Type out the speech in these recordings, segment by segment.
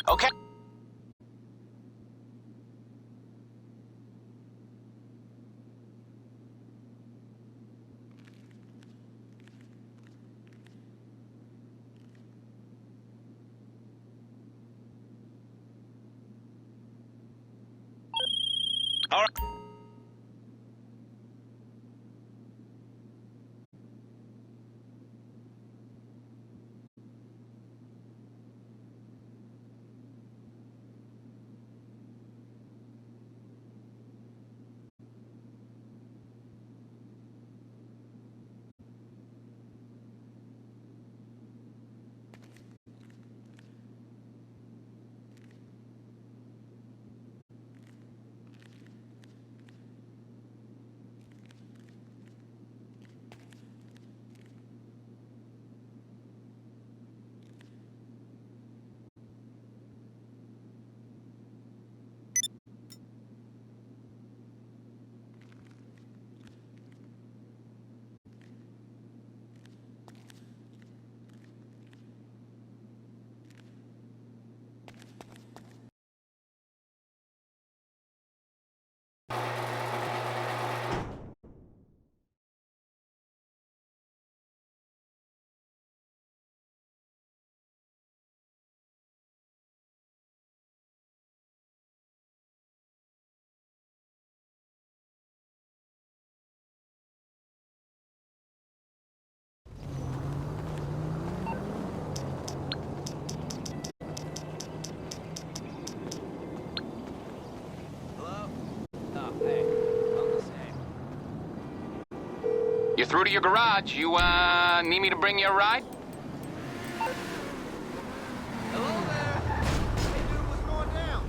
Okay. All right. You're through to your garage. You, need me to bring you a ride? Hello there! Hey dude, what's going down?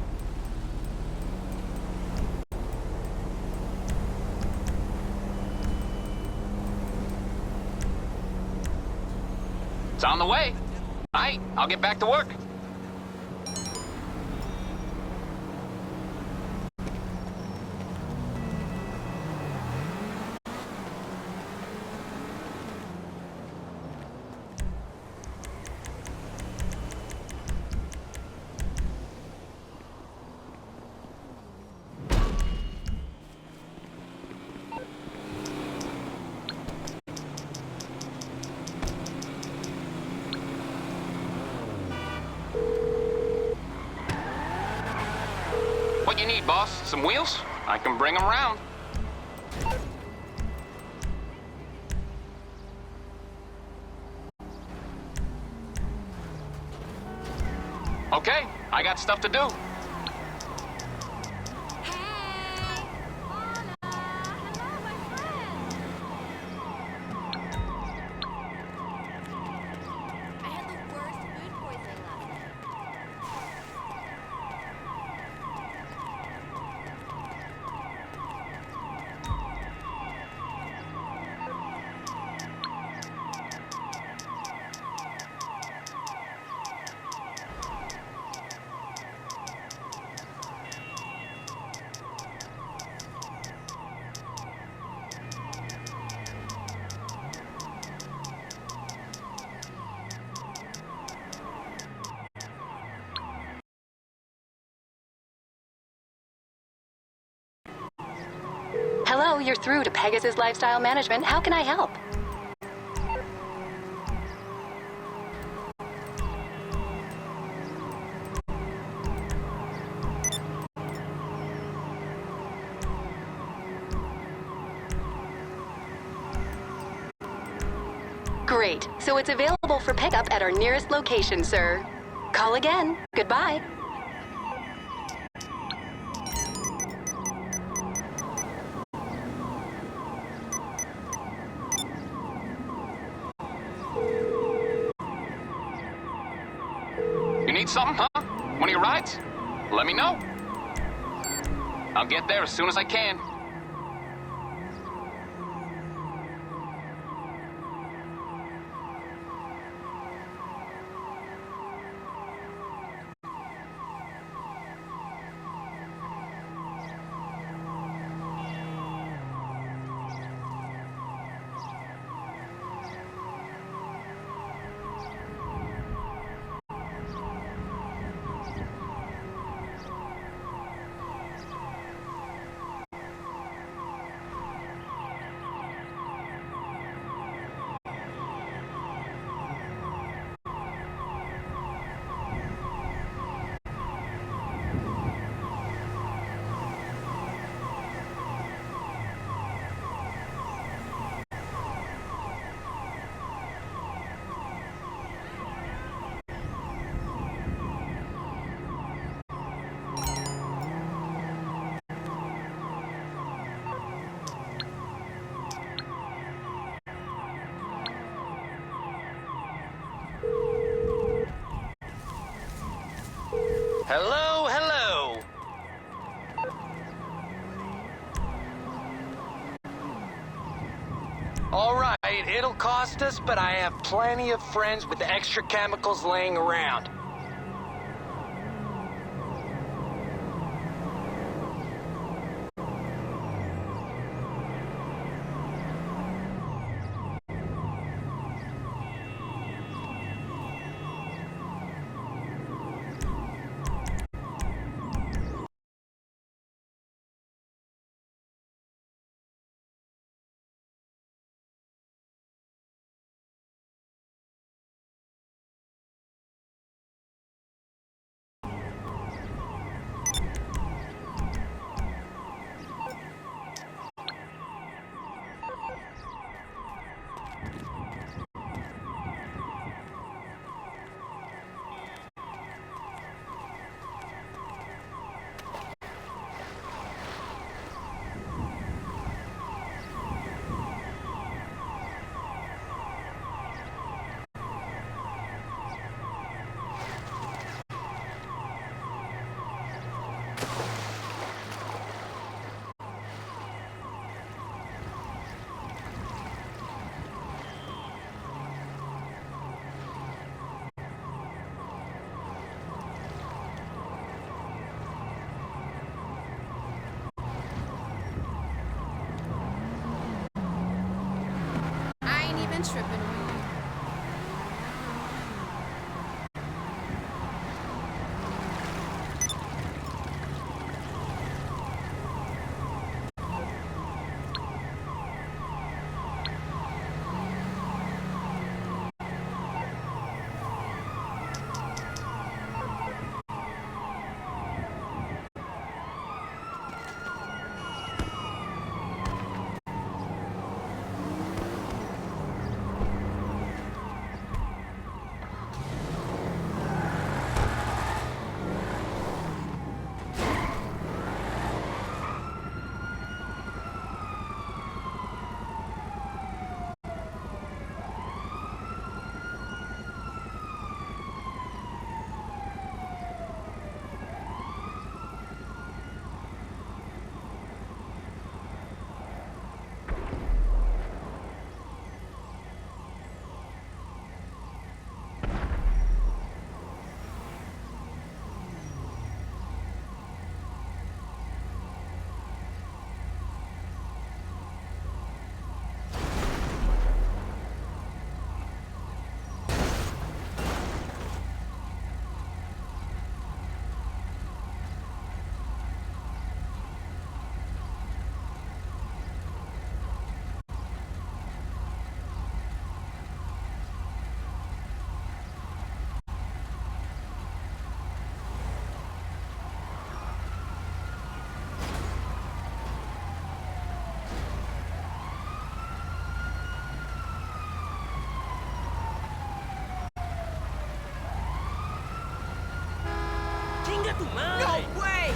It's on the way. All right, I'll get back to work. What you need, boss? Some wheels? I can bring them around. Okay, I got stuff to do. Hello, you're through to Pegasus Lifestyle Management. How can I help? Great. So it's available for pickup at our nearest location, sir. Call again. Goodbye. You need something, huh? One of your rides? Let me know. I'll get there as soon as I can. All right, it'll cost us, but I have plenty of friends with extra chemicals laying around. I ain't even tripping on you. No way!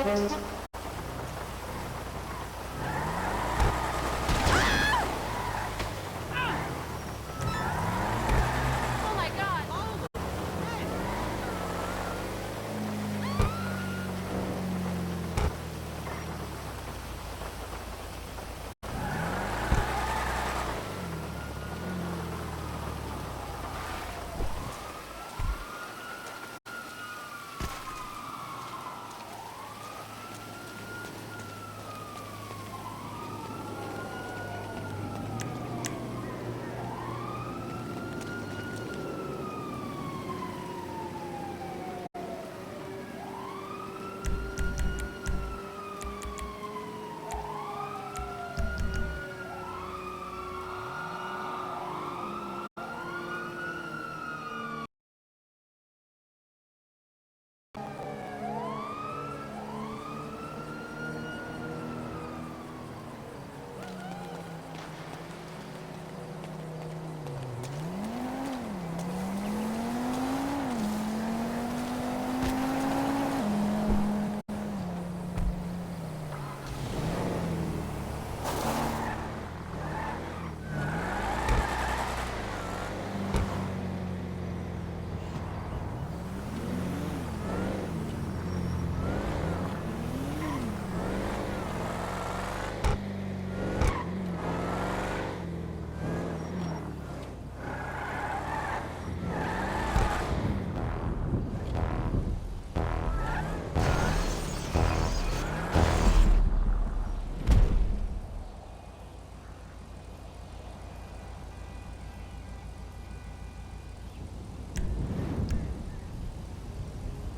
Oh my god!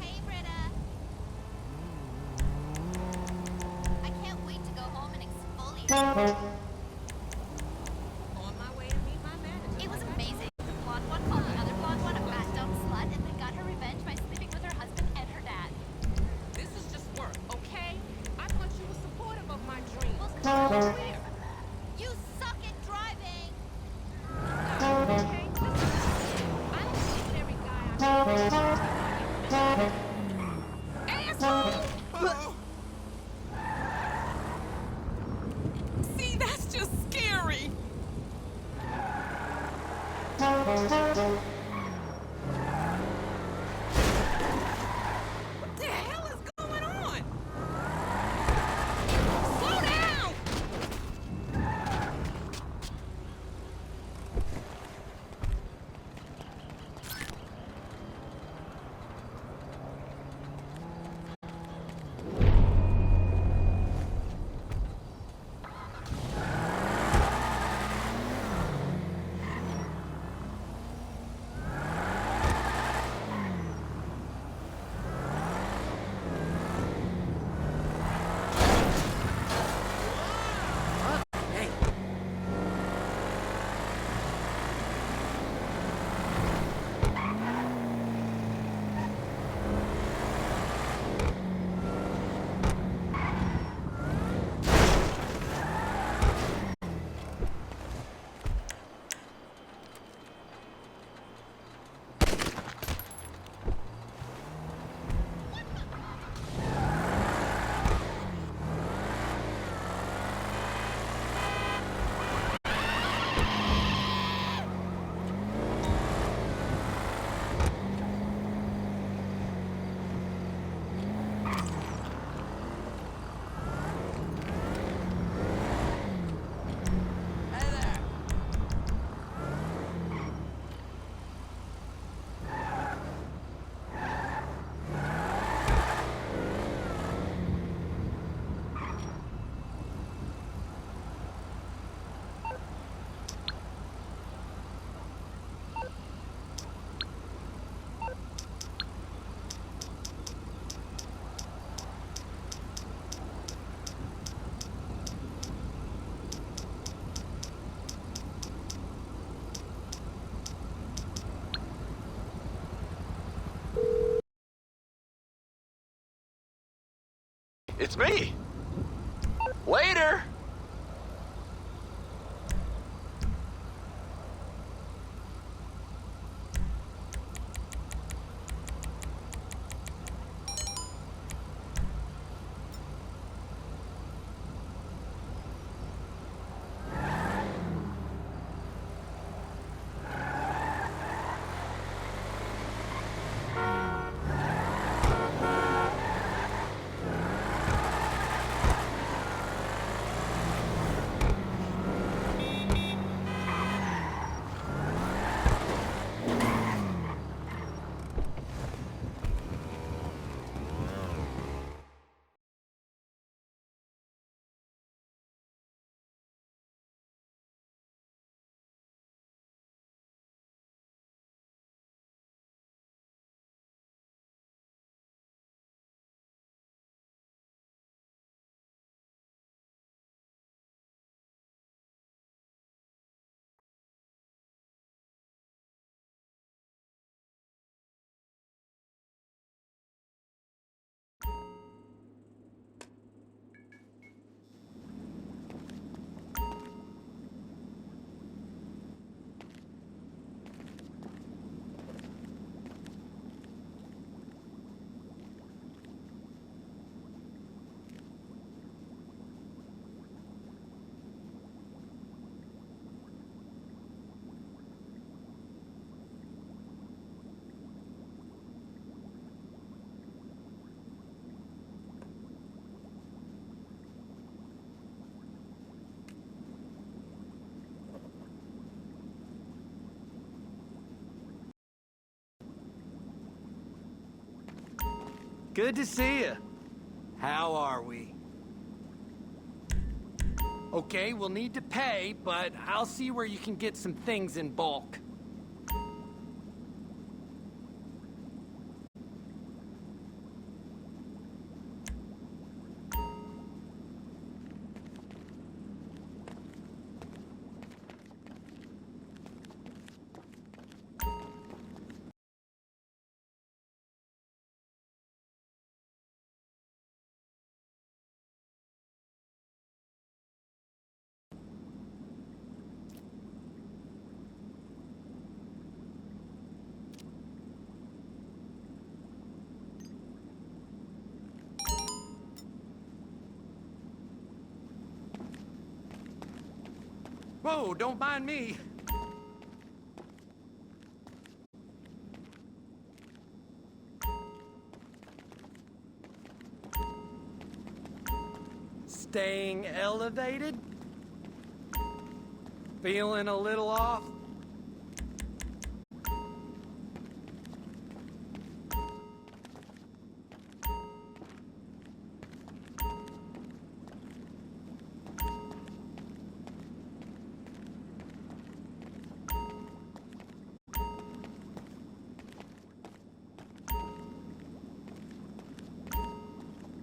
Hey, Britta. I can't wait to go home and exfoliate. On my way to meet my manager. It was amazing. The blonde one called the other blonde one a fat dumb slut and then got her revenge by sleeping with her husband and her dad. This is just work, okay? I thought you were supportive of my dreams. Well, Clear. you suck at driving! Okay? I don't sleep with every guy I meet. Asshole! See, that's just scary. What the hell is going on? Slow down! It's me. Waiter! Good to see you. How are we? Okay, we'll need to pay, but I'll see where you can get some things in bulk. Whoa, don't mind me. Staying elevated? Feeling a little off?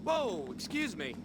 Whoa, excuse me.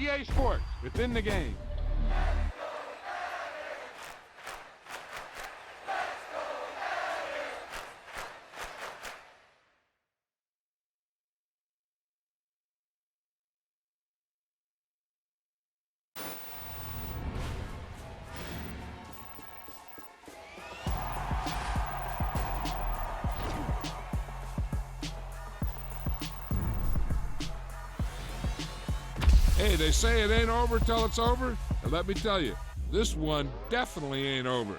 EA Sports, within the game. Hey, they say it ain't over till it's over. And let me tell you, this one definitely ain't over.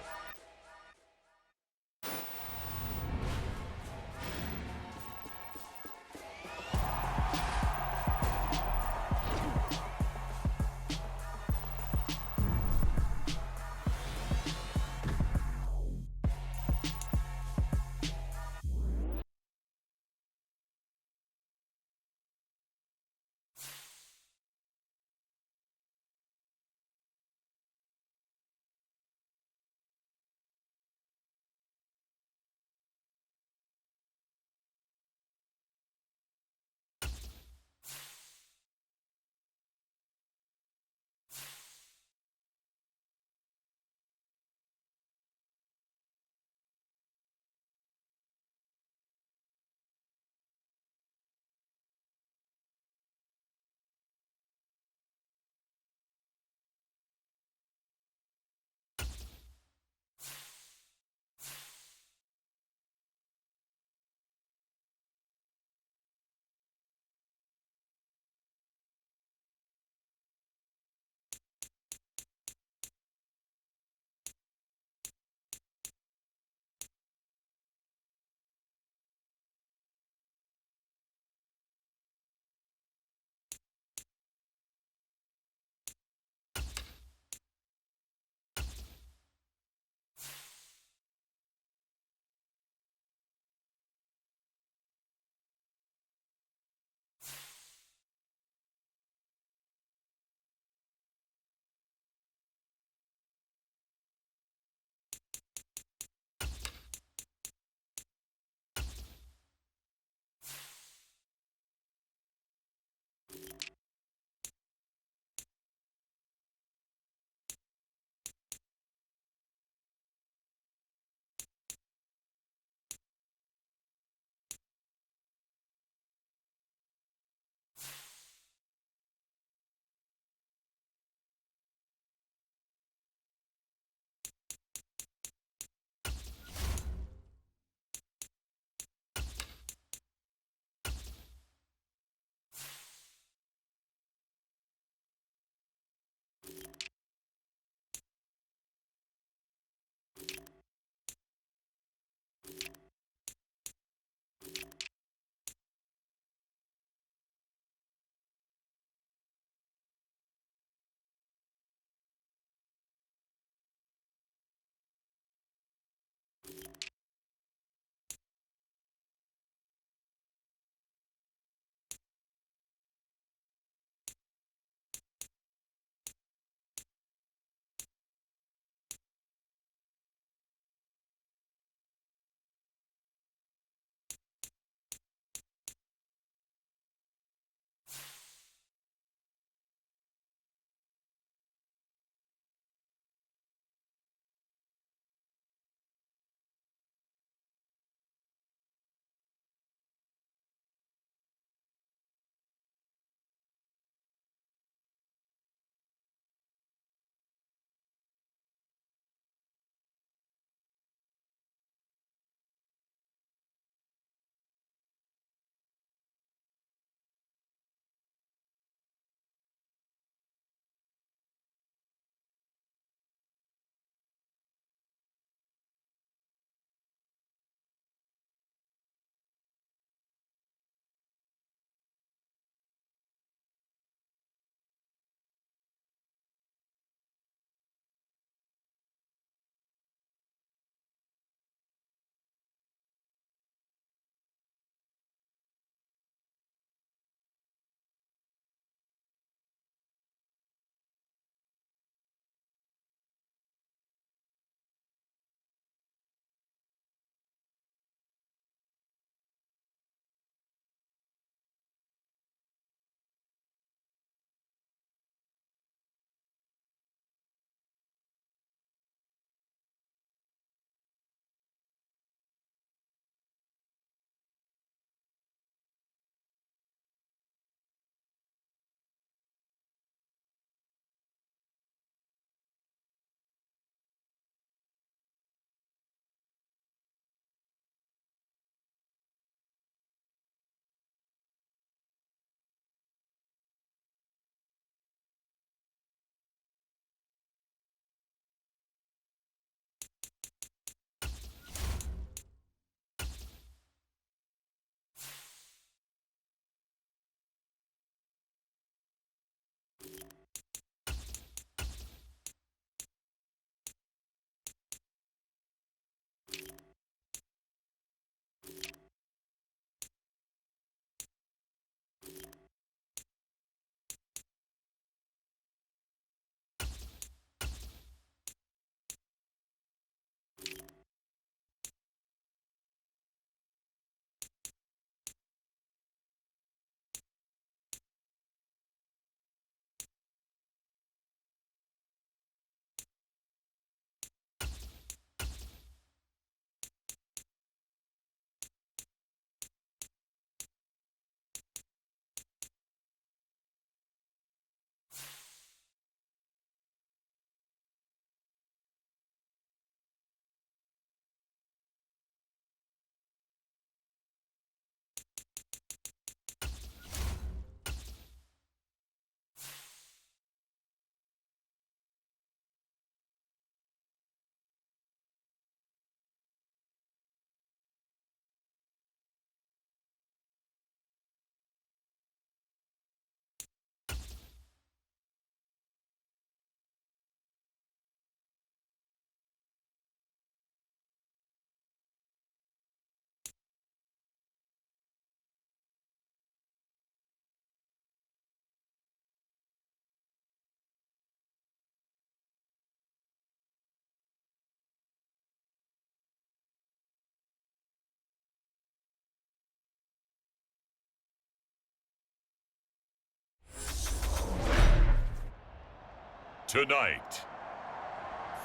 Tonight,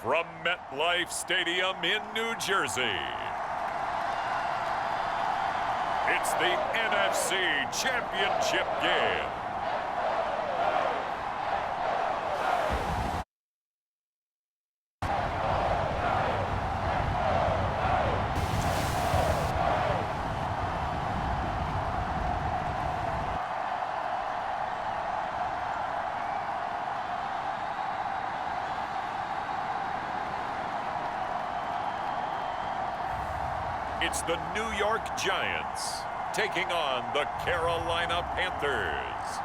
from MetLife Stadium in New Jersey, it's the NFC Championship game. It's the New York Giants taking on the Carolina Panthers.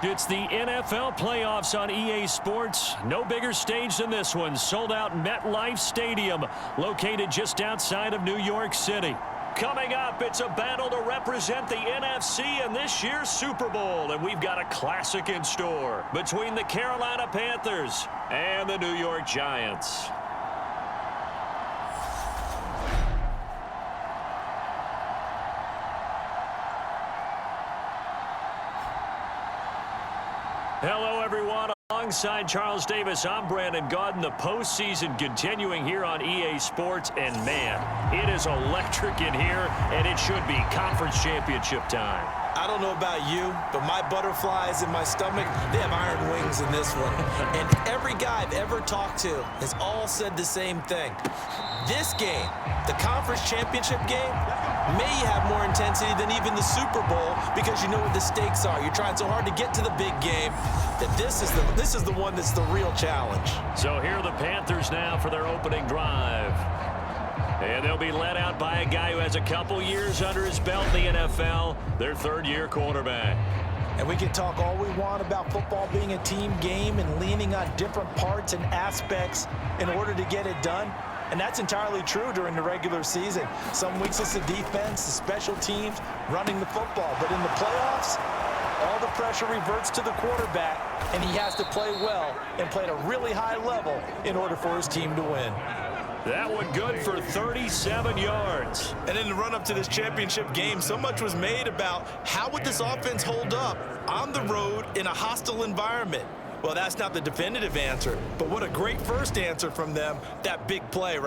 It's the NFL playoffs on EA Sports. No bigger stage than this one. Sold out MetLife Stadium, located just outside of New York City. Coming up, it's a battle to represent the NFC in this year's Super Bowl. And we've got a classic in store between the Carolina Panthers and the New York Giants. Hello, everyone. Alongside Charles Davis, I'm Brandon Gaudin. The postseason continuing here on EA Sports. And, man, it is electric in here, and it should be conference championship time. I don't know about you, but my butterflies in my stomach, they have iron wings in this one. And every guy I've ever talked to has all said the same thing. This game, the conference championship game, may have more intensity than even the Super Bowl because you know what the stakes are. You're trying so hard to get to the big game that this is the one that's the real challenge. So here are the Panthers now for their opening drive. And they'll be led out by a guy who has a couple years under his belt in the NFL, their third-year quarterback. And we can talk all we want about football being a team game and leaning on different parts and aspects in order to get it done. And that's entirely true during the regular season. Some weeks it's the defense, the special teams, running the football. But in the playoffs, all the pressure reverts to the quarterback, and he has to play well and play at a really high level in order for his team to win. That one good for 37 yards. And in the run-up to this championship game, so much was made about how would this offense hold up on the road in a hostile environment. Well, that's not the definitive answer, but what a great first answer from them, that big play.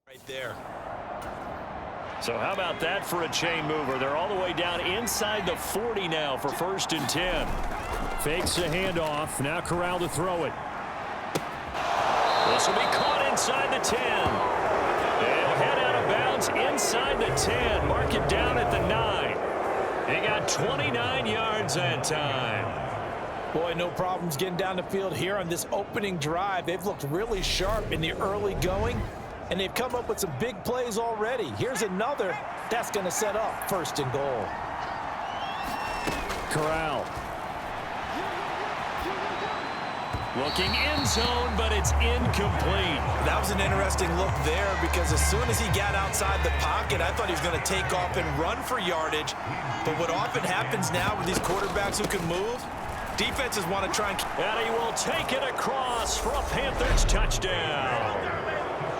Right there. So how about that for a chain mover? They're all the way down inside the 40 now for 1st and 10. Fakes the handoff. Now Corral to throw it. This will be caught inside the 10. And head out of bounds inside the 10. Mark it down at the 9. He got 29 yards that time. Boy, no problems getting down the field here on this opening drive. They've looked really sharp in the early going, and they've come up with some big plays already. Here's another that's going to set up 1st and goal. Corral. Looking end zone, but it's incomplete. That was an interesting look there because as soon as he got outside the pocket, I thought he was going to take off and run for yardage. But what often happens now with these quarterbacks who can move, defenses want to try and he will take it across for a Panthers touchdown.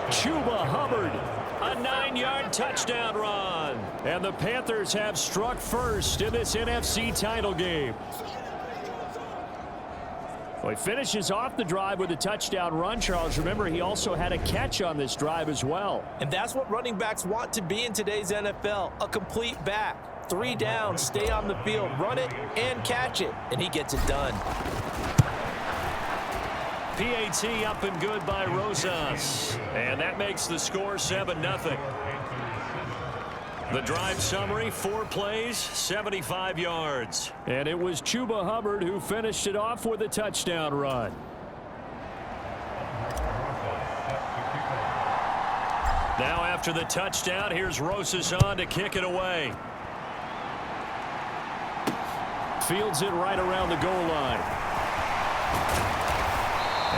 Chuba Hubbard, a 9-yard touchdown run. And the Panthers have struck first in this NFC title game. Well, he finishes off the drive with a touchdown run, Charles. Remember, he also had a catch on this drive as well. And that's what running backs want to be in today's NFL, a complete back. 3 downs, stay on the field, run it, and catch it. And he gets it done. PAT up and good by Rosas. And that makes the score 7-0. The drive summary, 4 plays, 75 yards. And it was Chuba Hubbard who finished it off with a touchdown run. Now after the touchdown, here's Rosas on to kick it away. Fields it right around the goal line.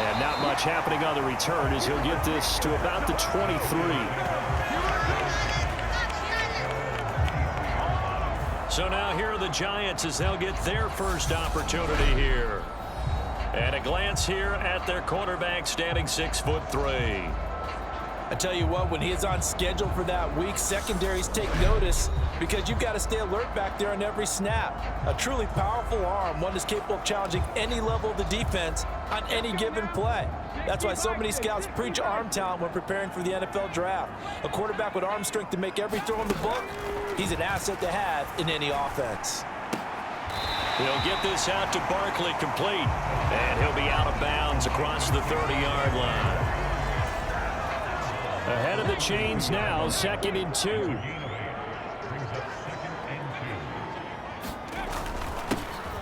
And not much happening on the return as he'll get this to about the 23. So now here are the Giants as they'll get their first opportunity here. And a glance here at their quarterback standing 6'3". I tell you what, when he is on schedule for that week, secondaries take notice because you've got to stay alert back there on every snap. A truly powerful arm, one that's capable of challenging any level of the defense on any given play. That's why so many scouts preach arm talent when preparing for the NFL draft. A quarterback with arm strength to make every throw in the book, he's an asset to have in any offense. He'll get this out to Barkley complete, and he'll be out of bounds across the 30-yard line. Ahead of the chains now, 2nd and 2.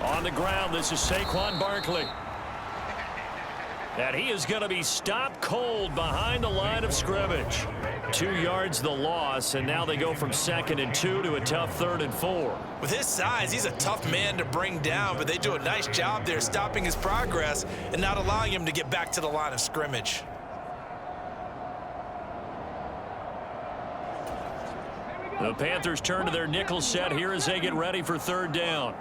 On the ground, this is Saquon Barkley. And he is going to be stopped cold behind the line of scrimmage. 2 yards the loss, and now they go from 2nd and 2 to a tough 3rd and 4. With his size, he's a tough man to bring down, but they do a nice job there stopping his progress and not allowing him to get back to the line of scrimmage. The Panthers turn to their nickel set here as they get ready for 3rd down.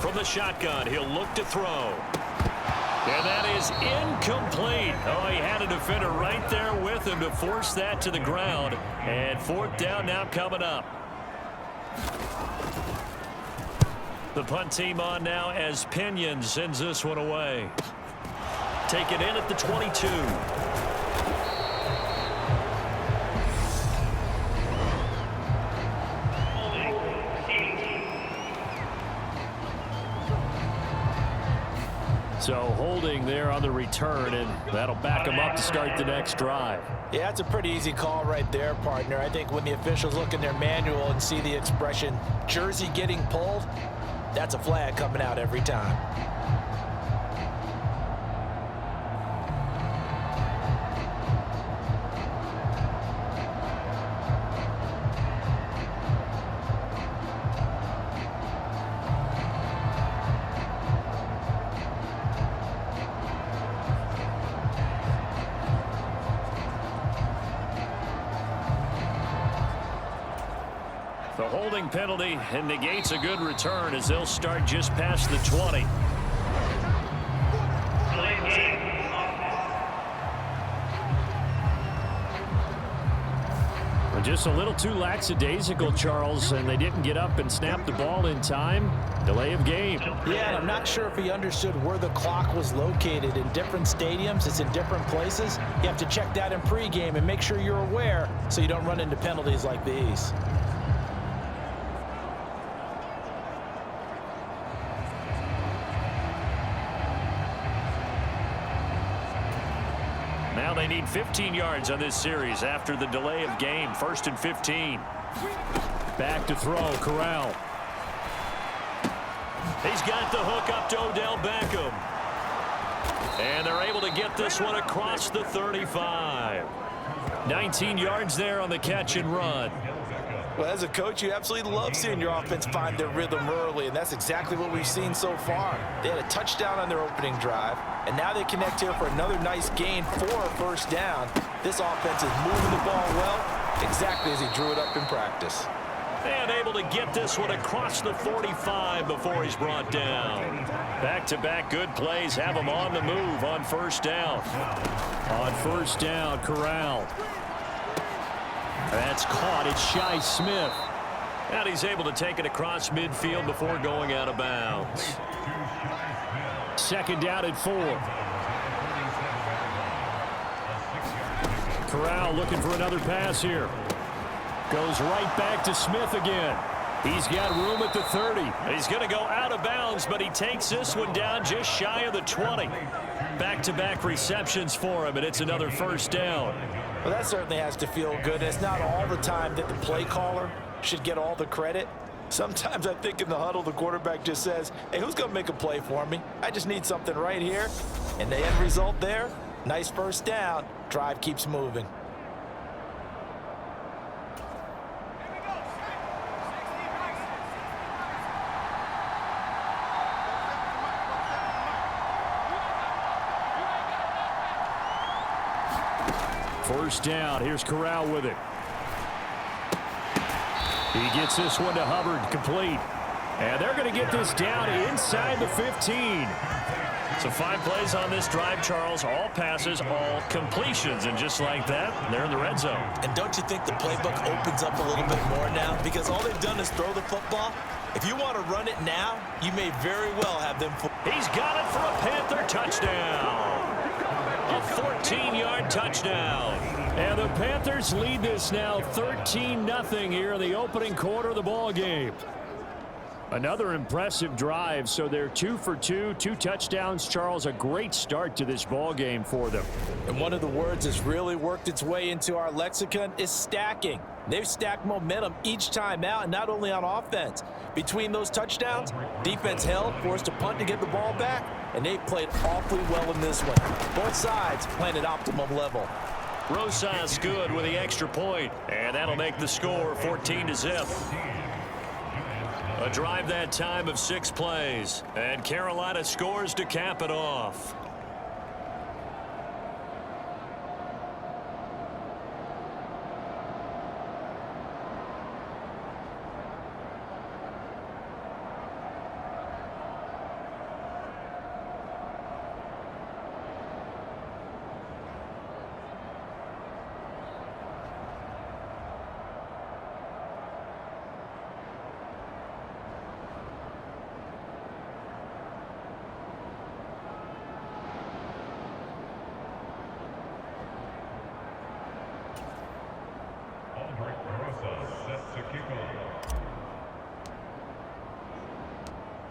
From the shotgun, he'll look to throw. And that is incomplete. Oh, he had a defender right there with him to force that to the ground. And 4th down now coming up. The punt team on now as Pinion sends this one away. Take it in at the 22. So holding there on the return, and that'll back them up to start the next drive. Yeah, that's a pretty easy call right there, partner. I think when the officials look in their manual and see the expression jersey getting pulled, that's a flag coming out every time. The holding penalty and negates a good return as they'll start just past the 20. Just a little too lackadaisical, Charles, and they didn't get up and snap the ball in time. Delay of game. Yeah, and I'm not sure if he understood where the clock was located. In different stadiums, it's in different places. You have to check that in pregame and make sure you're aware so you don't run into penalties like these. Now they need 15 yards on this series after the delay of game. 1st and 15. Back to throw, Corral. He's got the hook up to Odell Beckham. And they're able to get this one across the 35. 19 yards there on the catch and run. Well, as a coach, you absolutely love seeing your offense find their rhythm early, and that's exactly what we've seen so far. They had a touchdown on their opening drive, and now they connect here for another nice gain for a 1st down. This offense is moving the ball well, exactly as he drew it up in practice. And able to get this one across the 45 before he's brought down. Back-to-back good plays have him on the move on 1st down. On 1st down, Corral. That's caught. It's Shi Smith. And he's able to take it across midfield before going out of bounds. 2nd down and 4. Corral looking for another pass here. Goes right back to Smith again. He's got room at the 30. He's going to go out of bounds, but he takes this one down just shy of the 20. Back-to-back receptions for him, and it's another 1st down. Well, that certainly has to feel good. It's not all the time that the play caller should get all the credit. Sometimes I think in the huddle, the quarterback just says, hey, who's going to make a play for me? I just need something right here. And the end result there, nice 1st down. Drive keeps moving. First down. Here's Corral with it. He gets this one to Hubbard, complete. And they're going to get this down inside the 15. So 5 plays on this drive, Charles. All passes, all completions. And just like that, they're in the red zone. And don't you think the playbook opens up a little bit more now? Because all they've done is throw the football. If you want to run it now, you may very well have them. He's got it for a Panther touchdown. A 14-yard touchdown. And the Panthers lead this now 13-0 here in the opening quarter of the ball game. Another impressive drive, so they're 2 for 2, 2 touchdowns. Charles, a great start to this ball game for them. And one of the words that's really worked its way into our lexicon is stacking. They've stacked momentum each time out, and not only on offense. Between those touchdowns, defense held, forced a punt to get the ball back, and they played awfully well in this one. Both sides playing at optimum level. Rosas good with the extra point, and that'll make the score 14-0. A drive that time of 6 plays, and Carolina scores to cap it off.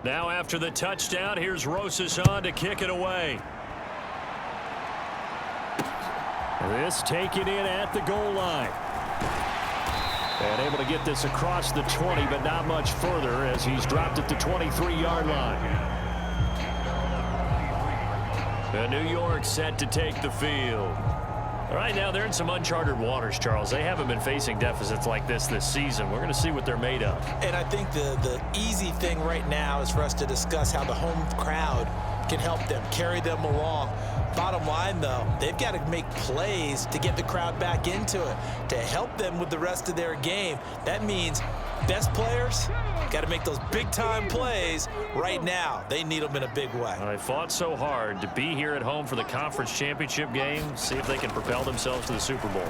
Now after the touchdown, here's Rosas on to kick it away. This taken in at the goal line. And able to get this across the 20, but not much further as he's dropped at the 23-yard line. And New York set to take the field. All right, now they're in some uncharted waters, Charles. They haven't been facing deficits like this season. We're going to see what they're made of. And I think the easy thing right now is for us to discuss how the home crowd can help them, carry them along. Bottom line, though, they've got to make plays to get the crowd back into it, to help them with the rest of their game. That means best players got to make those big-time plays right now. They need them in a big way. They fought so hard to be here at home for the conference championship game. See if they can propel themselves to the Super Bowl.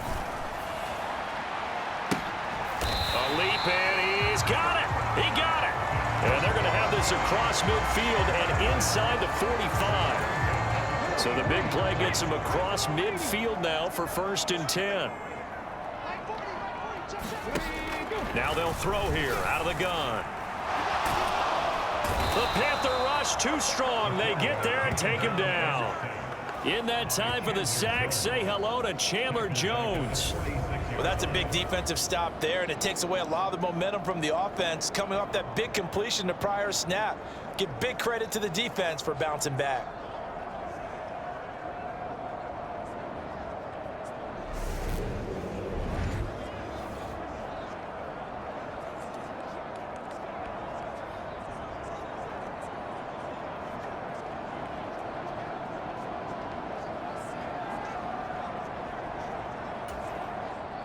A leap, and he's got it. He got it. And they're going to have this across midfield and inside the 45. So the big play gets him across midfield now for 1st and 10. Now they'll throw here out of the gun. The Panther rush too strong. They get there and take him down. In that time for the sack, say hello to Chandler Jones. Well, that's a big defensive stop there, and it takes away a lot of the momentum from the offense coming off that big completion the prior snap. Give big credit to the defense for bouncing back.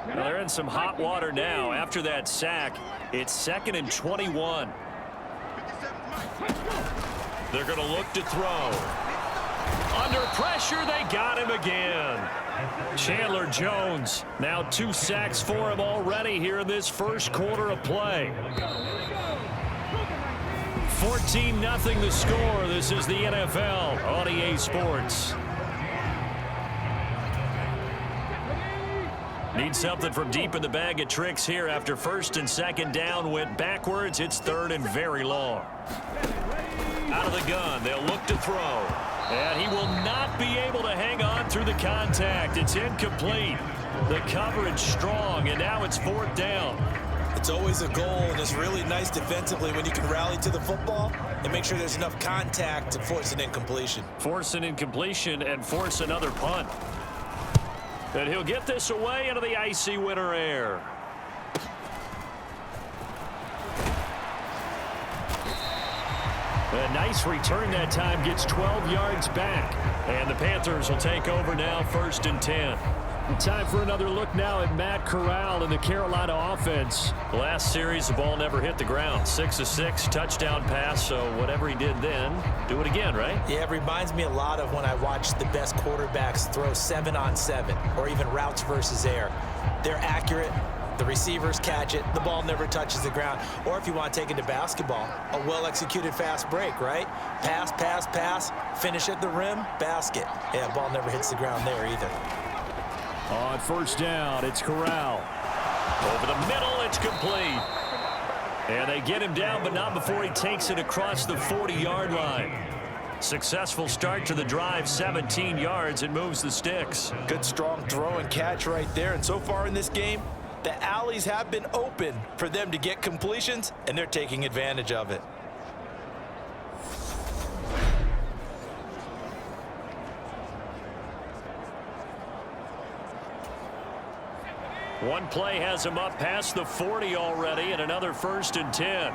Well, they're in some hot water now. After that sack, it's 2nd and 21. They're going to look to throw. Under pressure, they got him again. Chandler Jones, now 2 sacks for him already here in this first quarter of play. 14-0 the score. This is the NFL on EA Sports. Need something from deep in the bag of tricks here after 1st and 2nd down went backwards. It's 3rd and very long. Out of the gun, they'll look to throw. And he will not be able to hang on through the contact. It's incomplete. The coverage strong, and now it's 4th down. It's always a goal, and it's really nice defensively when you can rally to the football and make sure there's enough contact to force an incompletion. Force an incompletion and force another punt. And he'll get this away into the icy winter air. A nice return that time, gets 12 yards back. And the Panthers will take over now, 1st and 10. Time for another look now at Matt Corral and the Carolina offense. Last series, the ball never hit the ground. 6 of 6, touchdown pass, so whatever he did then, do it again, right? Yeah, it reminds me a lot of when I watched the best quarterbacks throw 7-on-7 or even routes versus air. They're accurate. The receivers catch it. The ball never touches the ground. Or if you want to take it to basketball, a well-executed fast break, right? Pass, pass, pass, finish at the rim, basket. Yeah, ball never hits the ground there either. On first down, it's Corral. Over the middle, it's complete. And they get him down, but not before he takes it across the 40-yard line. Successful start to the drive, 17 yards, and moves the sticks. Good strong throw and catch right there. And so far in this game, the alleys have been open for them to get completions, and they're taking advantage of it. One play has him up past the 40 already, and another 1st and 10.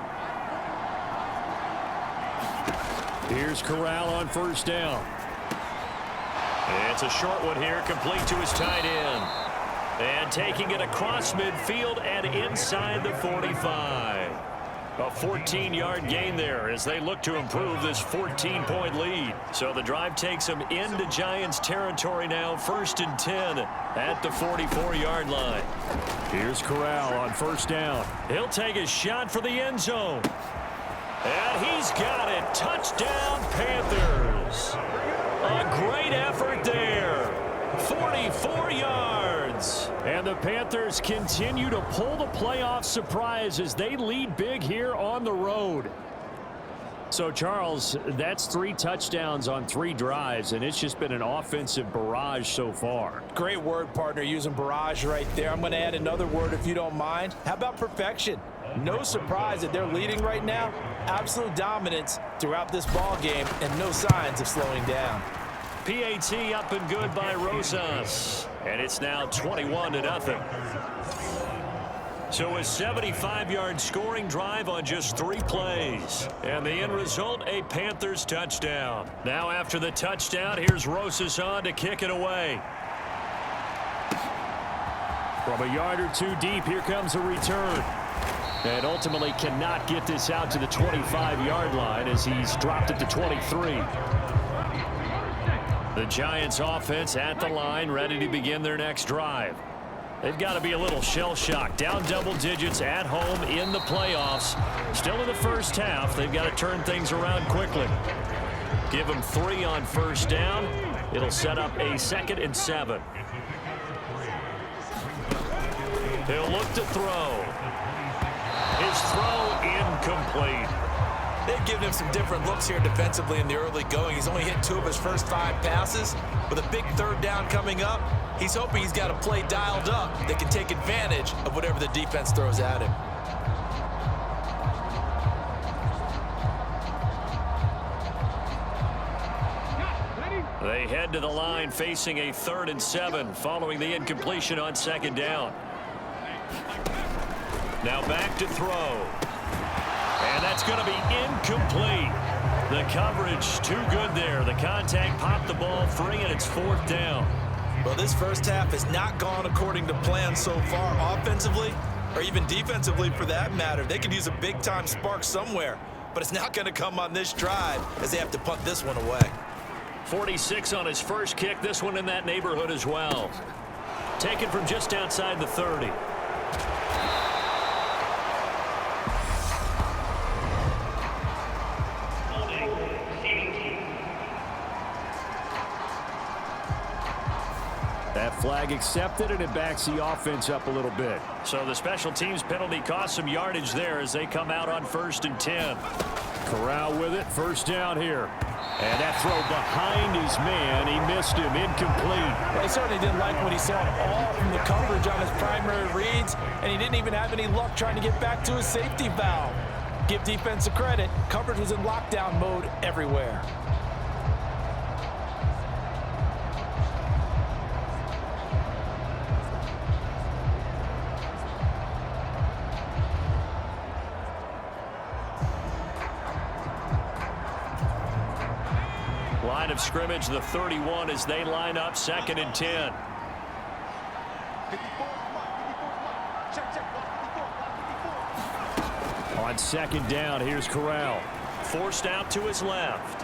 Here's Corral on first down. It's a short one here, complete to his tight end. And taking it across midfield and inside the 45. A 14-yard gain there as they look to improve this 14-point lead. So the drive takes them into Giants territory now, 1st and 10 at the 44-yard line. Here's Corral on first down. He'll take a shot for the end zone. And he's got it. Touchdown, Panthers. A great effort there. 44 yards. And the Panthers continue to pull the playoff surprise as they lead big here on the road. So, Charles, that's 3 touchdowns on 3 drives, and it's just been an offensive barrage so far. Great word, partner, using barrage right there. I'm going to add another word if you don't mind. How about perfection? No surprise that they're leading right now. Absolute dominance throughout this ball game and no signs of slowing down. PAT up and good by Rosas. And it's now 21-0. So a 75-yard scoring drive on just 3 plays. And the end result, a Panthers touchdown. Now after the touchdown, here's Rosas on to kick it away. From a yard or 2 deep, here comes a return. And ultimately cannot get this out to the 25-yard line as he's dropped it to 23. The Giants offense at the line, ready to begin their next drive. They've got to be a little shell-shocked. Down double digits at home in the playoffs. Still in the first half. They've got to turn things around quickly. Give them 3 on first down. It'll set up a 2nd and 7. He'll look to throw. His throw incomplete. They've given him some different looks here defensively in the early going. He's only hit 2 of his first 5 passes. With a big 3rd down coming up, he's hoping he's got a play dialed up that can take advantage of whatever the defense throws at him. They head to the line facing a 3rd and 7 following the incompletion on 2nd down. Now back to throw. And that's going to be incomplete. The coverage too good there. The contact popped the ball free, and it's 4th down. Well, this first half has not gone according to plan so far offensively or even defensively for that matter. They could use a big-time spark somewhere, but it's not going to come on this drive as they have to punt this one away. 46 on his first kick. This one in that neighborhood as well. Taken from just outside the 30. That flag accepted, and it backs the offense up a little bit. So the special teams penalty cost some yardage there as they come out on 1st and 10. Corral with it, 1st down here. And that throw behind his man, he missed him, incomplete. Well, he certainly didn't like what he saw all from the coverage on his primary reads, and he didn't even have any luck trying to get back to his safety valve. Give defense a credit, coverage was in lockdown mode everywhere. Line of scrimmage, the 31 as they line up 2nd and 10. On second down, here's Corral. Forced out to his left.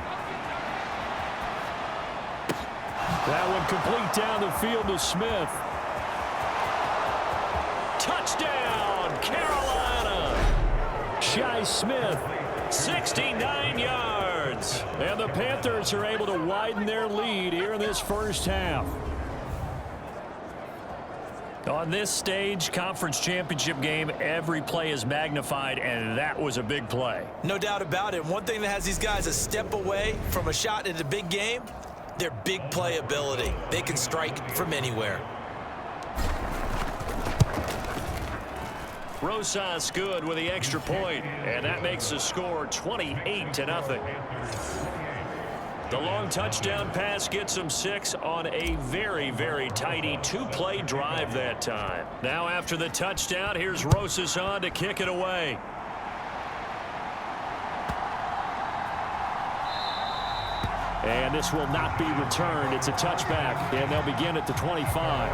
That one complete down the field to Smith. Touchdown, Carolina! Shi Smith, 69 yards. And the Panthers are able to widen their lead here in this first half. On this stage, conference championship game, every play is magnified, and that was a big play. No doubt about it. One thing that has these guys a step away from a shot at a big game, their big play ability. They can strike from anywhere. Rosas good with the extra point, and that makes the score 28-0. The long touchdown pass gets them 6 on a very, very tidy 2-play drive that time. Now after the touchdown, here's Rosas on to kick it away. And this will not be returned. It's a touchback, and they'll begin at the 25.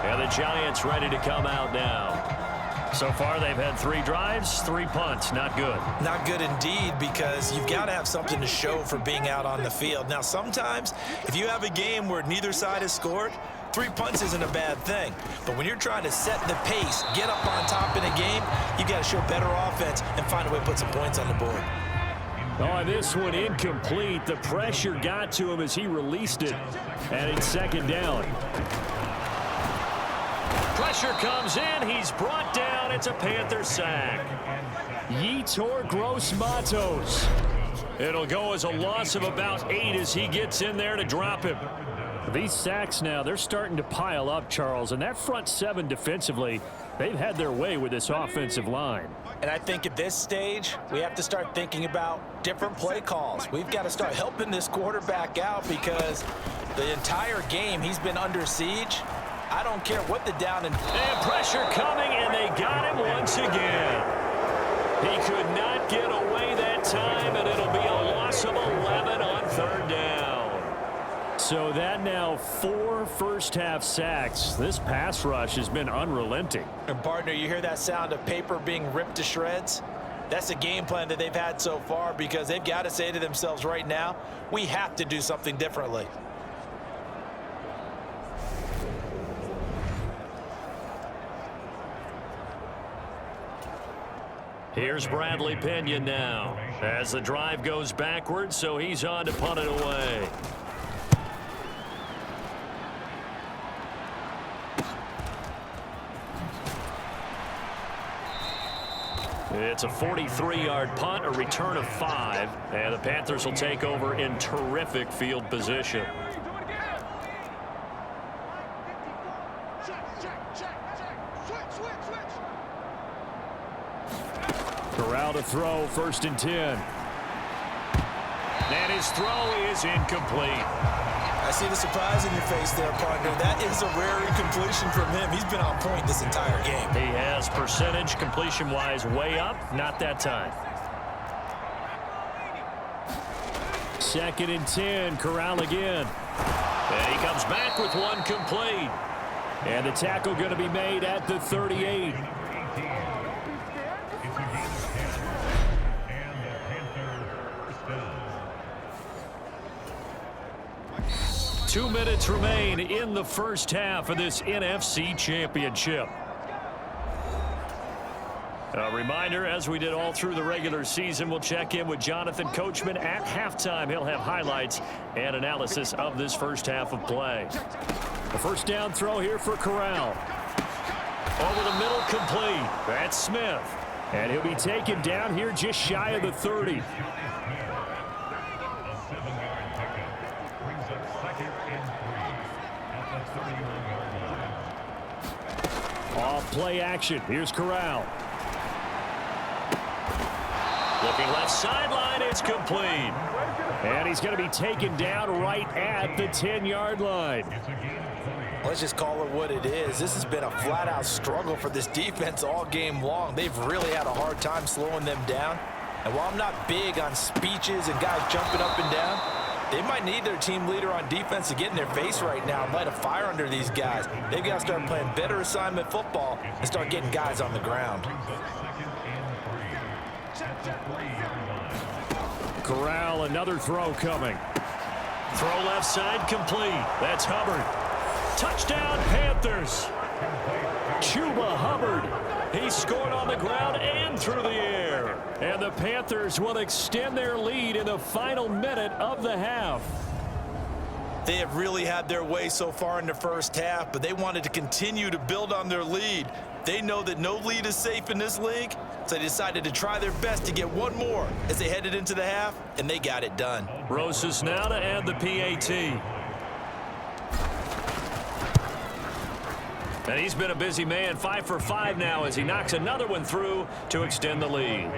And the Giants ready to come out now. So far, they've had 3 drives, 3 punts. Not good. Not good indeed, because you've got to have something to show for being out on the field. Now, sometimes, if you have a game where neither side has scored, 3 punts isn't a bad thing. But when you're trying to set the pace, get up on top in a game, you got to show better offense and find a way to put some points on the board. Oh, this one incomplete. The pressure got to him as he released it. And it's second down. Pressure comes in. He's brought down. It's a Panther sack. Yetur Gross-Matos. It'll go as a loss of about 8 as he gets in there to drop him. These sacks now, they're starting to pile up, Charles. And that front 7 defensively, they've had their way with this offensive line. And I think at this stage, we have to start thinking about different play calls. We've got to start helping this quarterback out because the entire game he's been under siege. I don't care what the down and pressure coming, and they got him once again. He could not get away that time, and it'll be a loss of 11 on third down. So that now 4 first-half sacks. This pass rush has been unrelenting. And partner, you hear that sound of paper being ripped to shreds? That's a game plan that they've had so far because they've got to say to themselves right now, we have to do something differently. Here's Bradley Pinion now as the drive goes backwards, so he's on to punt it away. It's a 43-yard punt, a return of 5, and the Panthers will take over in terrific field position. Corral to throw, 1st and 10. And his throw is incomplete. I see the surprise in your face there, partner. That is a rare incompletion from him. He's been on point this entire game. He has percentage completion-wise way up, not that time. 2nd and 10, Corral again. And he comes back with one complete. And the tackle going to be made at the 38. Two minutes remain in the first half of this NFC Championship. A reminder, as we did all through the regular season, we'll check in with Jonathan Coachman at halftime. He'll have highlights and analysis of this first half of play. The first down throw here for Corral. Over the middle, complete. That's Smith. And he'll be taken down here just shy of the 30. Off play action. Here's Corral. Looking left sideline. It's complete. And he's going to be taken down right at the 10-yard line. Let's just call it what it is. This has been a flat-out struggle for this defense all game long. They've really had a hard time slowing them down. And while I'm not big on speeches and guys jumping up and down, they might need their team leader on defense to get in their face right now and light a fire under these guys. They've got to start playing better assignment football and start getting guys on the ground. Corral, another throw coming. Throw left side complete. That's Hubbard. Touchdown, Panthers. Chuba Hubbard. He scored on the ground and through the air. And the Panthers will extend their lead in the final minute of the half. They have really had their way so far in the first half, but they wanted to continue to build on their lead. They know that no lead is safe in this league, so they decided to try their best to get one more as they headed into the half, and they got it done. Rosas now to add the PAT. And he's been a busy man, 5 for 5 now as he knocks another one through to extend the lead.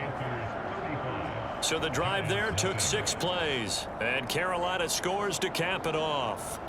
So the drive there took 6 plays, and Carolina scores to cap it off.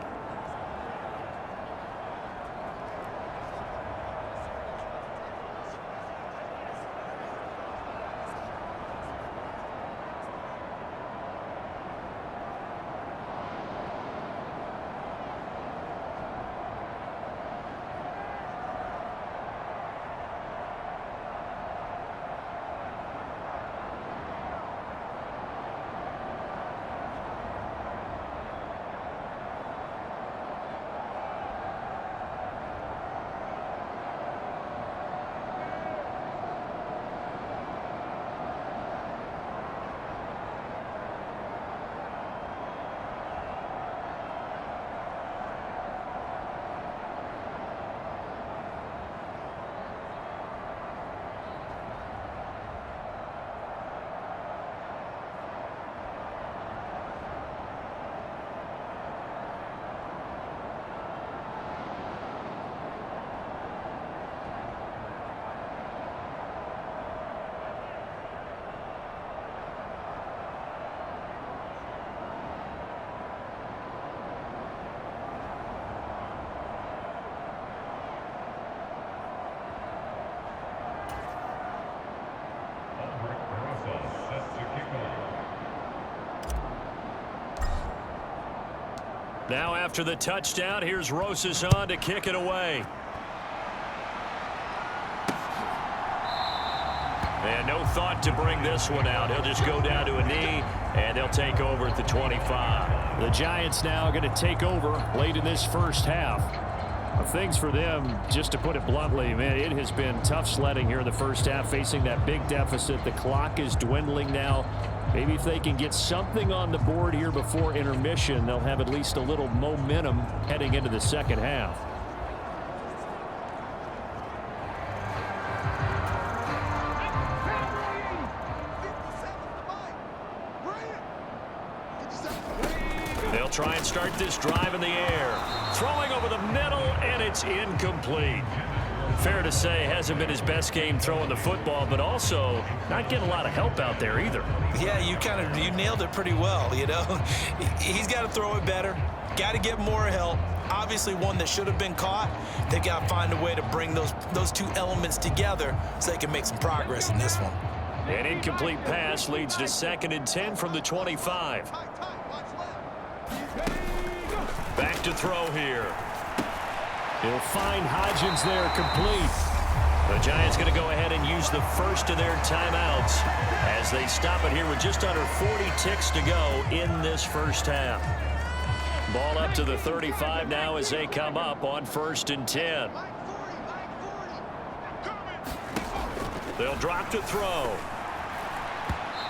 Now after the touchdown, here's Rosas on to kick it away. And no thought to bring this one out. He'll just go down to a knee, and they'll take over at the 25. The Giants now going to take over late in this first half. Things for them, just to put it bluntly, man, it has been tough sledding here in the first half, facing that big deficit. The clock is dwindling now. Maybe if they can get something on the board here before intermission, they'll have at least a little momentum heading into the second half. They'll try and start this drive in the air. Throwing over the middle, and it's incomplete. Fair to say, hasn't been his best game throwing the football, but also not getting a lot of help out there either. Yeah, you nailed it pretty well, you know. He's got to throw it better, got to get more help. Obviously one that should have been caught. They've got to find a way to bring those two elements together so they can make some progress in this one. An incomplete pass leads to 2nd and 10 from the 25. Back to throw here. He'll find Hodgins there, complete. The Giants going to go ahead and use the first of their timeouts as they stop it here with just under 40 ticks to go in this first half. Ball up to the 35 now as they come up on 1st and 10. They'll drop to throw.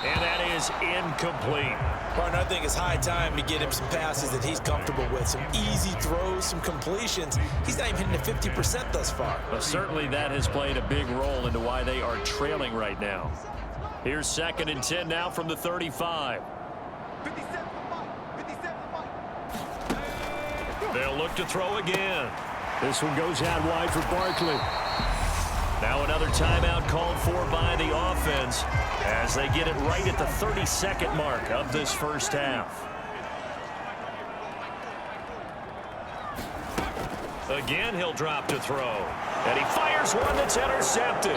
And that is incomplete. Partner, I think it's high time to get him some passes that he's comfortable with. Some easy throws, some completions. He's not even hitting the 50% thus far. Well, certainly that has played a big role into why they are trailing right now. Here's 2nd and 10 now from the 35. They'll look to throw again. This one goes out wide for Barkley. Now another timeout called for by the offense as they get it right at the 32nd mark of this first half. Again, he'll drop to throw. And he fires one that's intercepted.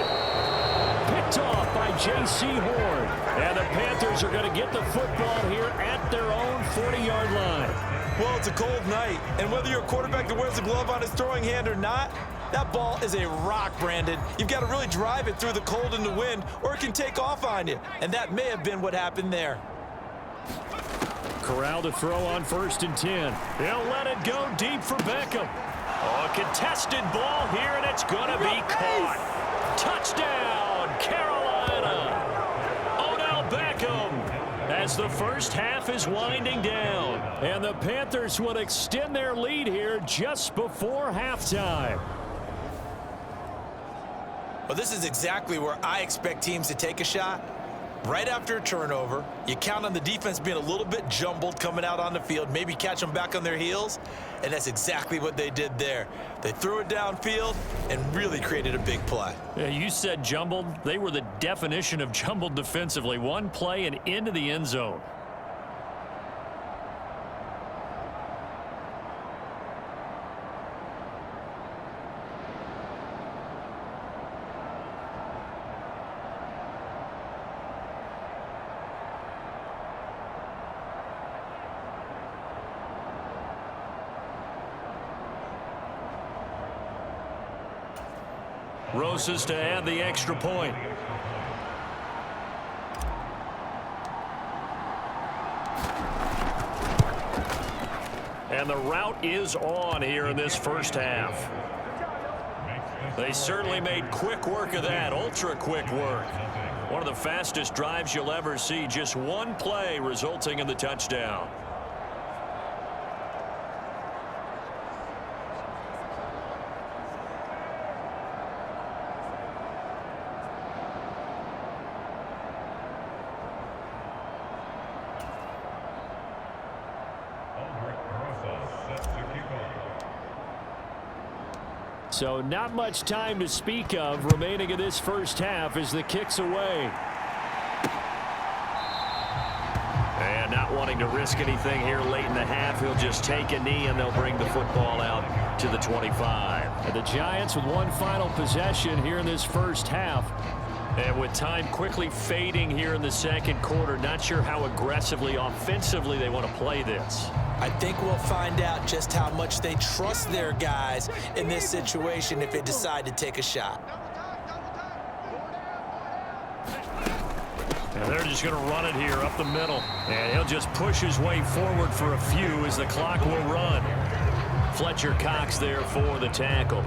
picked off by J.C. Horn. And the Panthers are going to get the football here at their own 40-yard line. Well, it's a cold night, and whether you're a quarterback that wears a glove on his throwing hand or not, that ball is a rock, Brandon. You've got to really drive it through the cold and the wind, or it can take off on you. And that may have been what happened there. Corral to throw on 1st and 10. He'll let it go deep for Beckham. Oh, a contested ball here, and it's going to be caught. Touchdown, Carolina. Odell Beckham, as the first half is winding down. And the Panthers will extend their lead here just before halftime. Well, this is exactly where I expect teams to take a shot. Right after a turnover, you count on the defense being a little bit jumbled coming out on the field, maybe catch them back on their heels, and that's exactly what they did there. They threw it downfield and really created a big play. Yeah, you said jumbled. They were the definition of jumbled defensively. One play and into the end zone. Rosas to add the extra point. And the route is on here in this first half. They certainly made quick work of that, ultra quick work. One of the fastest drives you'll ever see, just one play resulting in the touchdown. So not much time to speak of remaining in this first half as the kick's away. And not wanting to risk anything here late in the half, he'll just take a knee and they'll bring the football out to the 25. And the Giants with one final possession here in this first half. And with time quickly fading here in the second quarter, not sure how aggressively, offensively they want to play this. I think we'll find out just how much they trust their guys in this situation if they decide to take a shot. And they're just going to run it here up the middle. And he'll just push his way forward for a few as the clock will run. Fletcher Cox there for the tackle.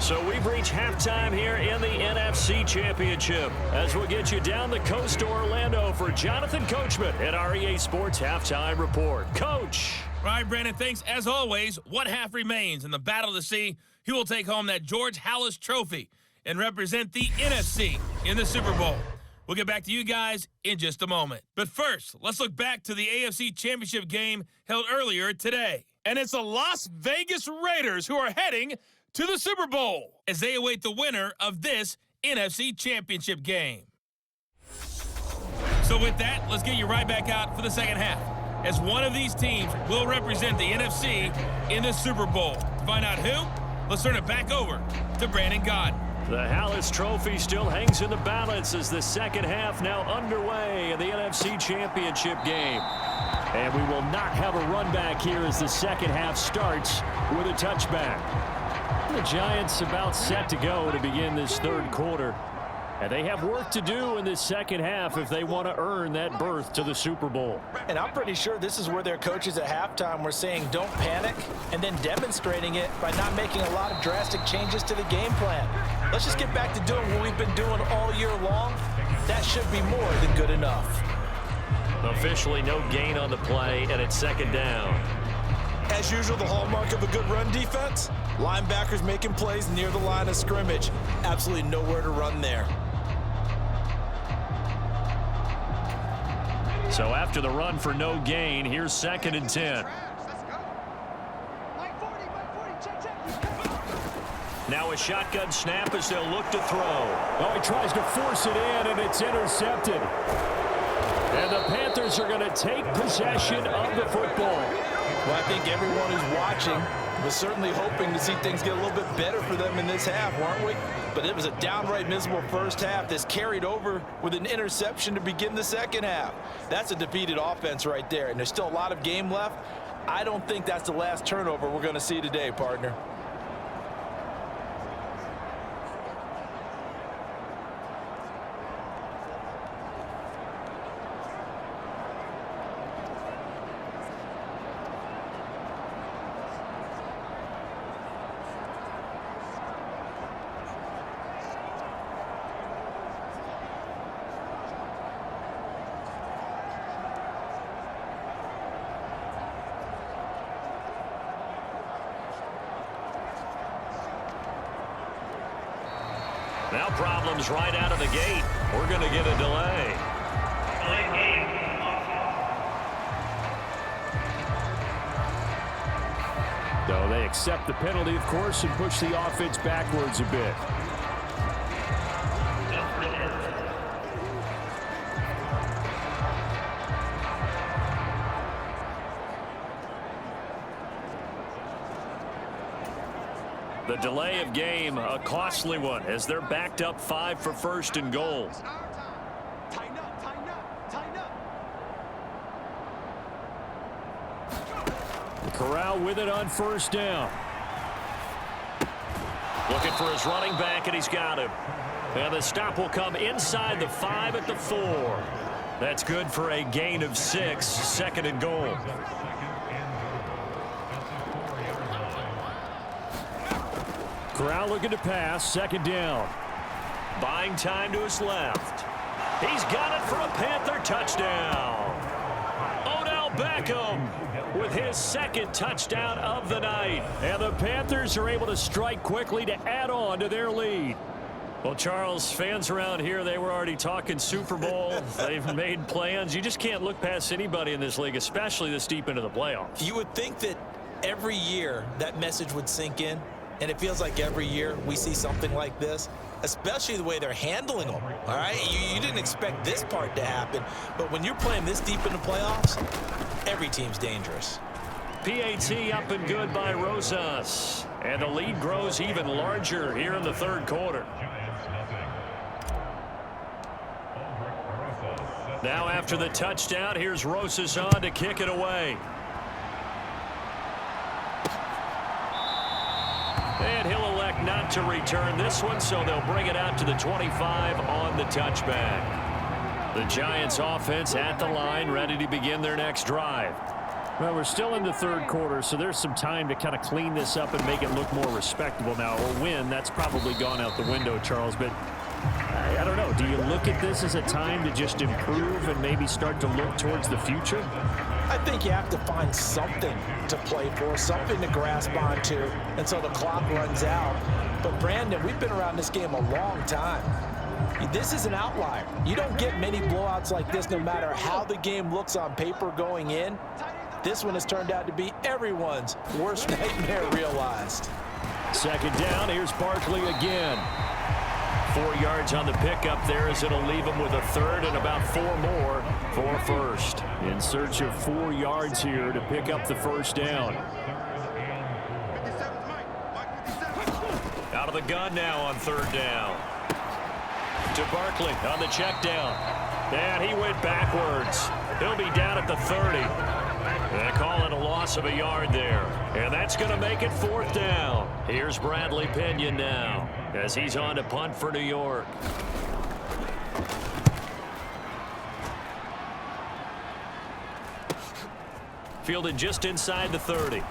So we've reached halftime here in the NFC Championship as we'll get you down the coast to Orlando for Jonathan Coachman at our EA Sports Halftime Report. Coach. All right, Brandon, thanks. As always, one half remains in the battle to see who will take home that George Halas Trophy and represent the NFC in the Super Bowl. We'll get back to you guys in just a moment. But first, let's look back to the AFC Championship game held earlier today. And it's the Las Vegas Raiders who are heading to the Super Bowl as they await the winner of this NFC Championship game. So with that, let's get you right back out for the second half, as one of these teams will represent the NFC in the Super Bowl. To find out who, let's turn it back over to Brandon Gaudin. The Halas Trophy still hangs in the balance as the second half now underway in the NFC Championship game. And we will not have a run back here as the second half starts with a touchback. The Giants about set to go to begin this third quarter. And they have work to do in this second half if they want to earn that berth to the Super Bowl. And I'm pretty sure this is where their coaches at halftime were saying don't panic, and then demonstrating it by not making a lot of drastic changes to the game plan. Let's just get back to doing what we've been doing all year long. That should be more than good enough. Officially no gain on the play, and it's second down. As usual, the hallmark of a good run defense, linebackers making plays near the line of scrimmage. Absolutely nowhere to run there. So after the run for no gain, here's 2nd and 10. Now a shotgun snap as they'll look to throw. Oh, he tries to force it in, and it's intercepted. And the Panthers are going to take possession of the football. Well, I think everyone who's watching was certainly hoping to see things get a little bit better for them in this half, weren't we? But it was a downright miserable first half that's carried over with an interception to begin the second half. That's a defeated offense right there, and there's still a lot of game left. I don't think that's the last turnover we're going to see today, partner. Now problems right out of the gate. We're going to get a delay. So they accept the penalty, of course, and push the offense backwards a bit. The delay of game, a costly one, as they're backed up 5 for first and goal. Corral with it on first down. Looking for his running back, and he's got him. And the stop will come inside the 5 at the 4. That's good for a gain of 6, second and goal. Corral looking to pass, second down. Buying time to his left. He's got it for a Panther touchdown. Odell Beckham with his second touchdown of the night. And the Panthers are able to strike quickly to add on to their lead. Well, Charles, fans around here, they were already talking Super Bowl. They've made plans. You just can't look past anybody in this league, especially this deep into the playoffs. You would think that every year that message would sink in. And it feels like every year we see something like this, especially the way they're handling them, all right? You didn't expect this part to happen, but when you're playing this deep in the playoffs, every team's dangerous. PAT up and good by Rosas. And the lead grows even larger here in the third quarter. Now after the touchdown, here's Rosas on to kick it away. And he'll elect not to return this one, so they'll bring it out to the 25 on the touchback. The Giants offense at the line, ready to begin their next drive. Well, we're still in the third quarter, so there's some time to kind of clean this up and make it look more respectable now. A win, that's probably gone out the window, Charles, but I don't know. Do you look at this as a time to just improve and maybe start to look towards the future? I think you have to find something to play for, something to grasp onto until the clock runs out. But, Brandon, we've been around this game a long time. This is an outlier. You don't get many blowouts like this no matter how the game looks on paper going in. This one has turned out to be everyone's worst nightmare realized. Second down, here's Barkley again. 4 yards on the pickup there as it'll leave him with a third and about 4 more for first. In search of 4 yards here to pick up the first down. Out of the gun now on third down. To Barkley on the check down. And he went backwards. He'll be down at the 30. They call it a loss of a yard there. And that's going to make it fourth down. Here's Bradley Pinion now as he's on to punt for New York. Fielded just inside the 30.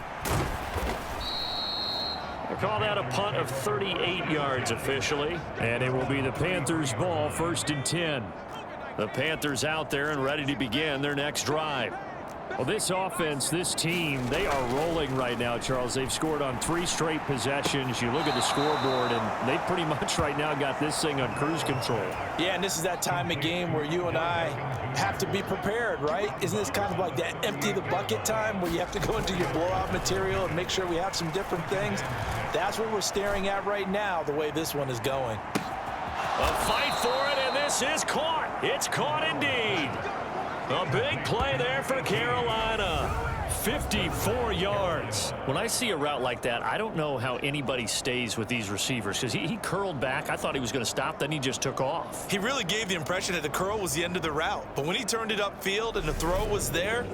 They call that a punt of 38 yards officially. And it will be the Panthers' ball, 1st and 10. The Panthers out there and ready to begin their next drive. Well, this offense, this team, they are rolling right now, Charles. They've scored on 3 straight possessions. You look at the scoreboard, and they pretty much right now got this thing on cruise control. Yeah, and this is that time of game where you and I have to be prepared, right? Isn't this kind of like that empty the bucket time where you have to go into your blowout material and make sure we have some different things? That's what we're staring at right now, the way this one is going. A fight for it, and this is caught. It's caught indeed. A big play there for Carolina. 54 yards. When I see a route like that, I don't know how anybody stays with these receivers because he curled back. I thought he was going to stop, then he just took off. He really gave the impression that the curl was the end of the route. But when he turned it upfield and the throw was there,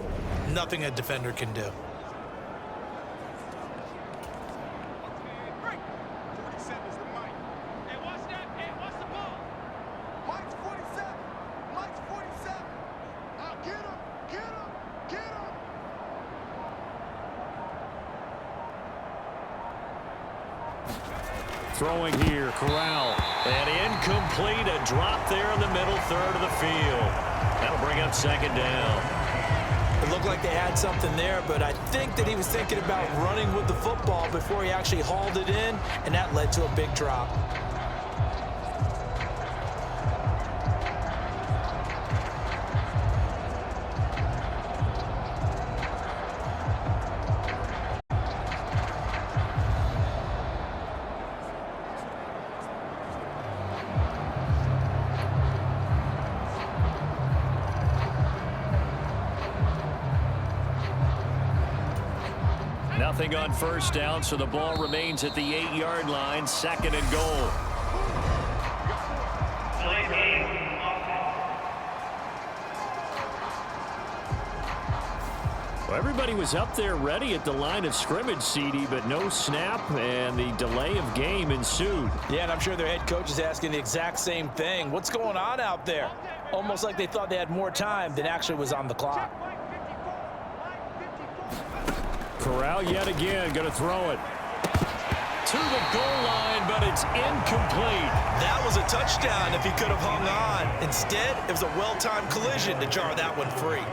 nothing a defender can do. Throwing here, Corral. And incomplete, a drop there in the middle third of the field. That'll bring up second down. It looked like they had something there, but I think that he was thinking about running with the football before he actually hauled it in, and that led to a big drop. Nothing on first down, so the ball remains at the 8-yard line, 2nd and goal. Well, everybody was up there ready at the line of scrimmage, CD, but no snap, and the delay of game ensued. Yeah, and I'm sure their head coach is asking the exact same thing. What's going on out there? Almost like they thought they had more time than actually was on the clock. Corral yet again, going to throw it. To the goal line, but it's incomplete. That was a touchdown if he could have hung on. Instead, it was a well-timed collision to jar that one free.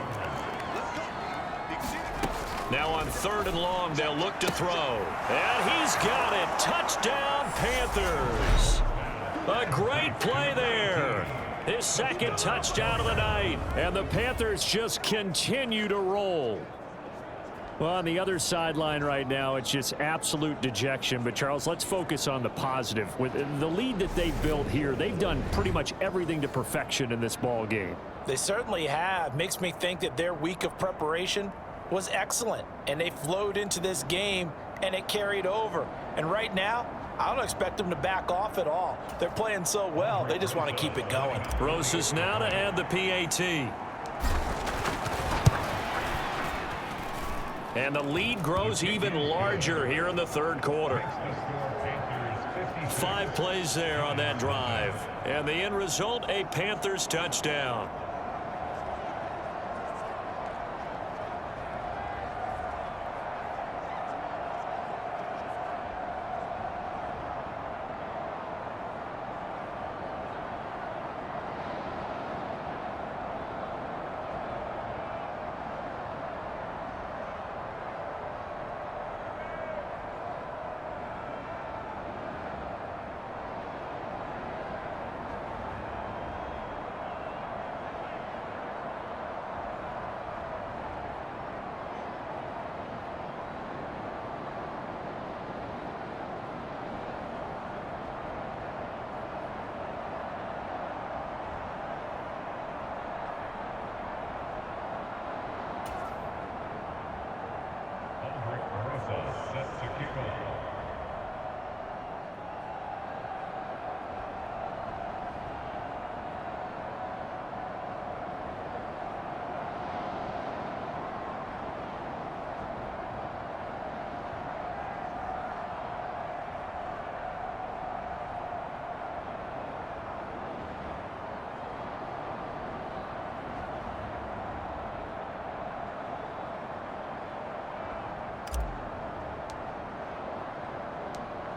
Now on 3rd and long, they'll look to throw. And he's got it. Touchdown, Panthers. A great play there. His 2nd touchdown of the night. And the Panthers just continue to roll. Well, on the other sideline right now, it's just absolute dejection. But, Charles, let's focus on the positive. With the lead that they've built here, they've done pretty much everything to perfection in this ball game. They certainly have. Makes me think that their week of preparation was excellent. And they flowed into this game, and it carried over. And right now, I don't expect them to back off at all. They're playing so well, they just want to keep it going. Rosas now to add the PAT. And the lead grows even larger here in the 3rd quarter. 5 plays there on that drive. And the end result, a Panthers touchdown.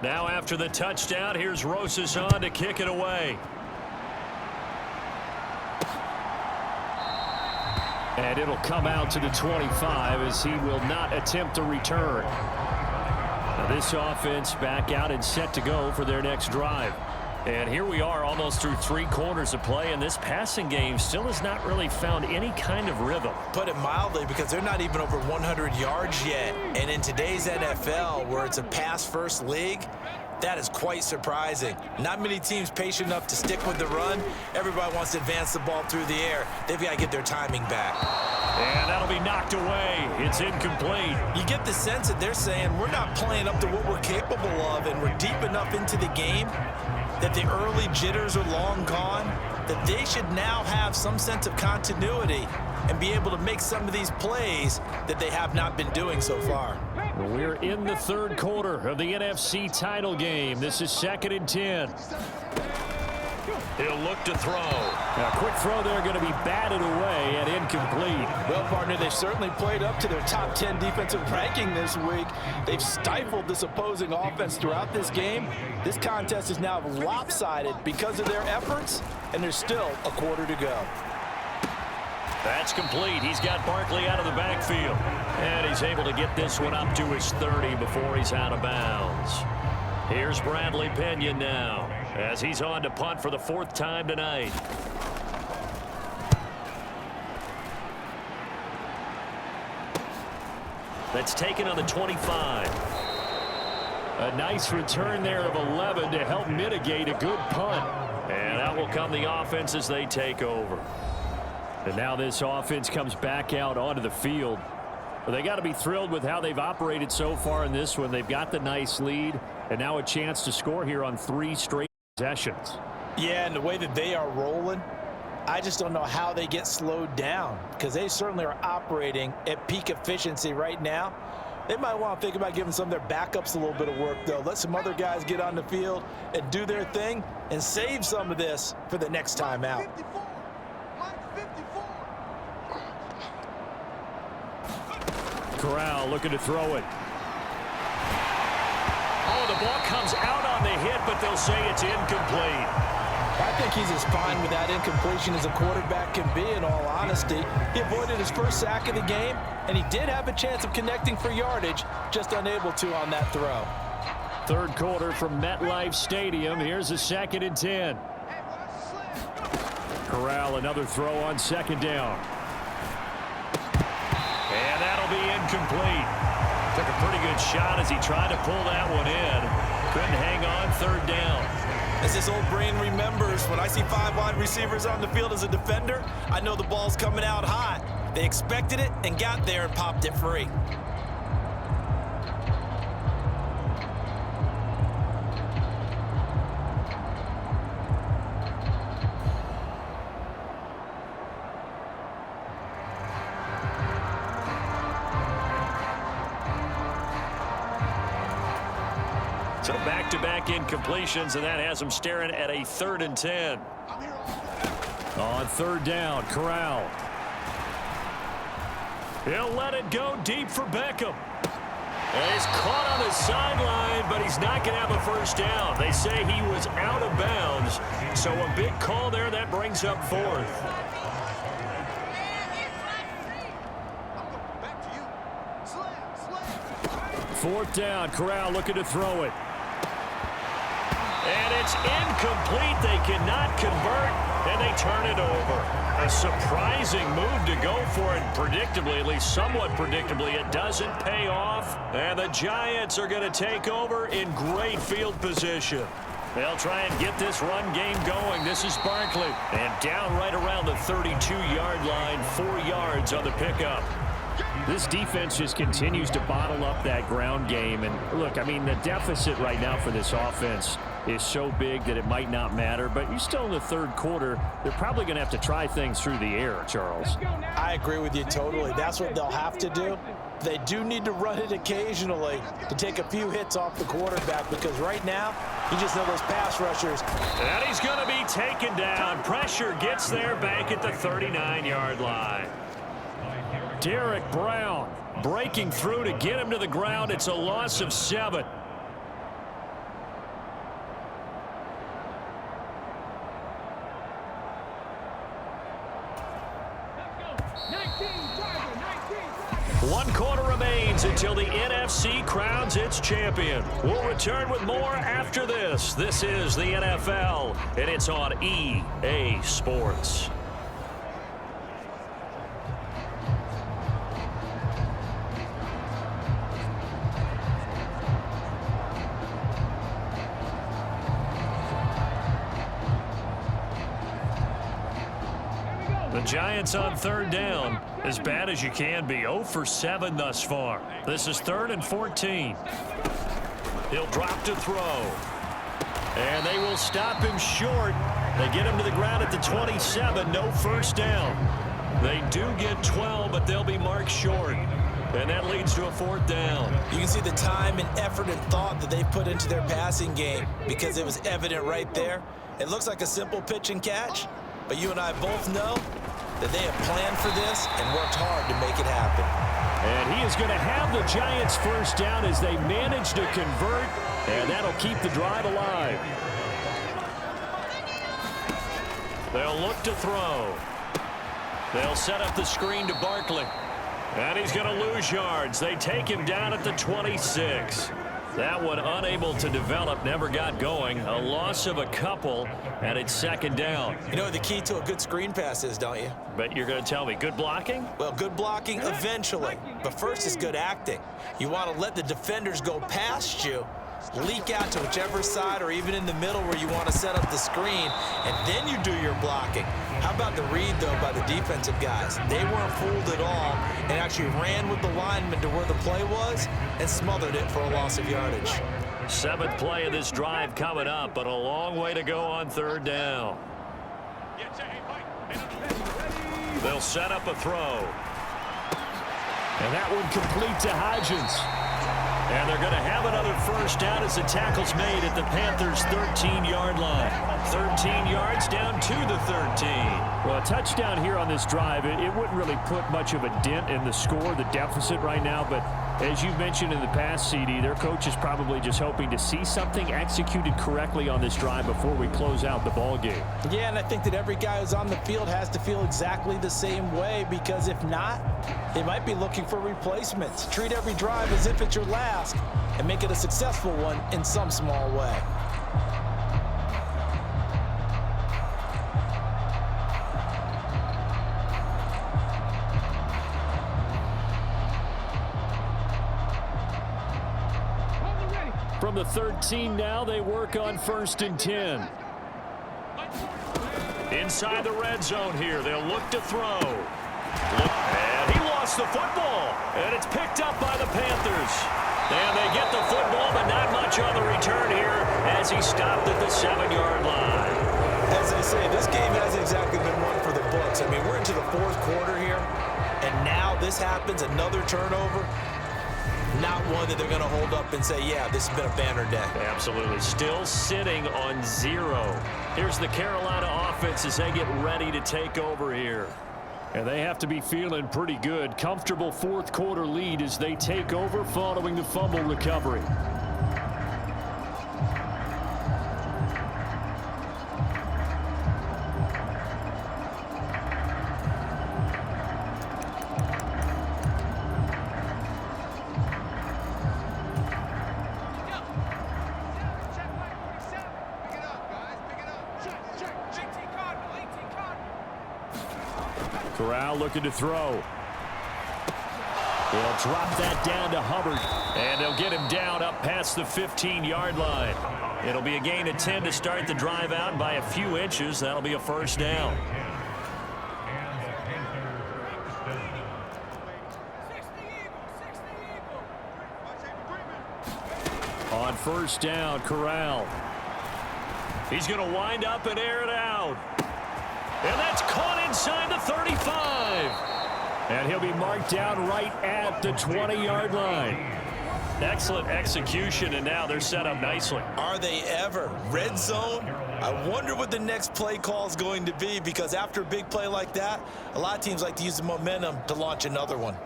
Now after the touchdown, here's Rosas on to kick it away. And it'll come out to the 25 as he will not attempt a return. Now this offense back out and set to go for their next drive. And here we are almost through 3 quarters of play, and this passing game still has not really found any kind of rhythm. Put it mildly, because they're not even over 100 yards yet. And in today's NFL, where it's a pass-first league, that is quite surprising. Not many teams patient enough to stick with the run. Everybody wants to advance the ball through the air. They've got to get their timing back. And that'll be knocked away. It's incomplete. You get the sense that they're saying we're not playing up to what we're capable of, and we're deep enough into the game that the early jitters are long gone, that they should now have some sense of continuity and be able to make some of these plays that they have not been doing so far. We're in the 3rd quarter of the NFC title game. This is 2nd and 10. He'll look to throw. A quick throw there, going to be batted away and incomplete. Well, partner, they've certainly played up to their top 10 defensive ranking this week. They've stifled this opposing offense throughout this game. This contest is now lopsided because of their efforts, and there's still a quarter to go. That's complete. He's got Barkley out of the backfield. And he's able to get this one up to his 30 before he's out of bounds. Here's Bradley Pena now, as he's on to punt for the 4th time tonight. That's taken on the 25. A nice return there of 11 to help mitigate a good punt. And out will come the offense as they take over. And now this offense comes back out onto the field. Well, they got to be thrilled with how they've operated so far in this one. They've got the nice lead, and now a chance to score here on 3 straight possessions. Yeah, and the way that they are rolling, I just don't know how they get slowed down, because they certainly are operating at peak efficiency right now. They might want to think about giving some of their backups a little bit of work, though. Let some other guys get on the field and do their thing and save some of this for the next time out. Corral looking to throw it. Oh, the ball comes out on the hit, but they'll say it's incomplete. I think he's as fine with that incompletion as a quarterback can be, in all honesty. He avoided his first sack of the game, and he did have a chance of connecting for yardage, just unable to on that throw. 3rd quarter from MetLife Stadium. Here's a 2nd and 10. Corral, another throw on 2nd down. And that'll be incomplete. Took a pretty good shot as he tried to pull that one in. Couldn't hang on 3rd down. As this old brain remembers, when I see 5 wide receivers on the field as a defender, I know the ball's coming out hot. They expected it and got there and popped it free. So back-to-back incompletions, and that has them staring at a 3rd and 10. On 3rd down, Corral. He'll let it go deep for Beckham. And he's caught on the sideline, but he's not going to have a 1st down. They say he was out of bounds, so a big call there that brings up 4th. Fourth down, Corral looking to throw it. And it's incomplete. They cannot convert, and they turn it over. A surprising move to go for it. Predictably, at least somewhat predictably, it doesn't pay off. And the Giants are going to take over in great field position. They'll try and get this run game going. This is Barkley. And down right around the 32-yard line, 4 yards on the pickup. This defense just continues to bottle up that ground game. And look, I mean, the deficit right now for this offense is so big that it might not matter. But you're still in the 3rd quarter. They're probably going to have to try things through the air, Charles. I agree with you totally. That's what they'll have to do. They do need to run it occasionally to take a few hits off the quarterback, because right now, you just know those pass rushers. And he's going to be taken down. Pressure gets there back at the 39-yard line. Derek Brown breaking through to get him to the ground. It's a loss of 7. 1 quarter remains until the NFC crowns its champion. We'll return with more after this. This is the NFL, and it's on EA Sports. The Giants on 3rd down, as bad as you can be. 0 for 7 thus far. This is 3rd and 14. He'll drop to throw. And they will stop him short. They get him to the ground at the 27. No first down. They do get 12, but they'll be marked short. And that leads to a 4th down. You can see the time and effort and thought that they put into their passing game because it was evident right there. It looks like a simple pitch and catch, but you and I both know that they have planned for this and worked hard to make it happen. And he is going to have the Giants first down as they manage to convert, and that'll keep the drive alive. They'll look to throw. They'll set up the screen to Barkley. And he's going to lose yards. They take him down at the 26. That one unable to develop, never got going. A loss of a couple, and it's 2nd down. You know what the key to a good screen pass is, don't you? But you're going to tell me, good blocking? Well, good blocking eventually. But first is good acting. You want to let the defenders go past you, leak out to whichever side or even in the middle where you want to set up the screen, and then you do your blocking. How about the read, though, by the defensive guys? They weren't fooled at all and actually ran with the lineman to where the play was and smothered it for a loss of yardage. 7th play of this drive coming up, but a long way to go on 3rd down. They'll set up a throw. And that one complete to Hodgins. And they're going to have another first down as the tackle's made at the Panthers' 13-yard line. 13 yards down to the 13. Well, a touchdown here on this drive, it wouldn't really put much of a dent in the score, the deficit right now. But as you mentioned in the past, CD, their coach is probably just hoping to see something executed correctly on this drive before we close out the ball game. Yeah, and I think that every guy who's on the field has to feel exactly the same way, because if not, they might be looking for replacements. Treat every drive as if it's your last and make it a successful one in some small way. From the 13 now, they work on 1st and 10. Inside the red zone here, they'll look to throw. And he lost the football, and it's picked up by the Panthers. And they get the football, but not much on the return here as he stopped at the 7-yard line. As I say, this game hasn't exactly been one for the books. I mean, we're into the 4th quarter here, and now this happens, another turnover. Not one that they're going to hold up and say, yeah, this has been a banner day. Absolutely. Still sitting on 0. Here's the Carolina offense as they get ready to take over here. And they have to be feeling pretty good. Comfortable 4th quarter lead as they take over following the fumble recovery. Corral looking to throw. They'll drop that down to Hubbard. And they'll get him down up past the 15-yard line. It'll be a gain of 10 to start the drive out by a few inches. That'll be a first down. On 1st down, Corral. He's going to wind up and air it out. And that's caught inside the 35. And he'll be marked down right at the 20-yard line. Excellent execution, and now they're set up nicely. Are they ever? Red zone? I wonder what the next play call is going to be, because after a big play like that, a lot of teams like to use the momentum to launch another one.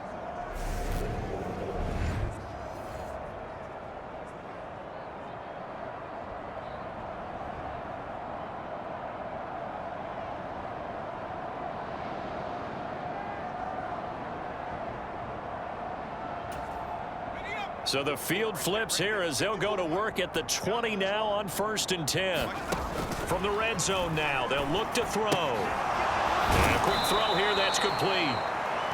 So the field flips here as they'll go to work at the 20 now on 1st and 10. From the red zone now, they'll look to throw. And a quick throw here, that's complete.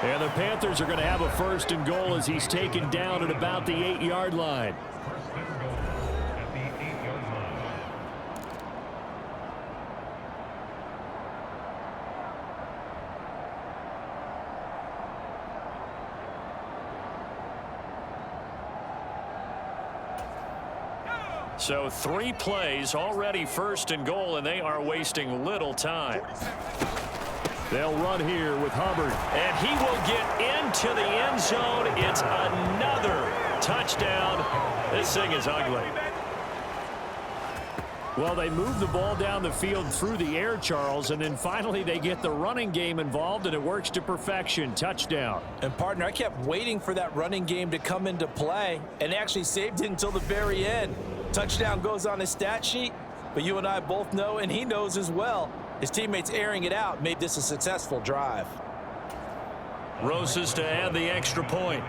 And the Panthers are going to have a 1st and goal as he's taken down at about the 8-yard line. So 3 plays, already 1st and goal, and they are wasting little time. They'll run here with Hubbard. And he will get into the end zone. It's another touchdown. This thing is ugly. Well, they move the ball down the field through the air, Charles, and then finally they get the running game involved, and it works to perfection. Touchdown. And, partner, I kept waiting for that running game to come into play and actually saved it until the very end. Touchdown goes on his stat sheet, but you and I both know, and he knows as well, his teammates airing it out made this a successful drive. Rosas to add the extra point.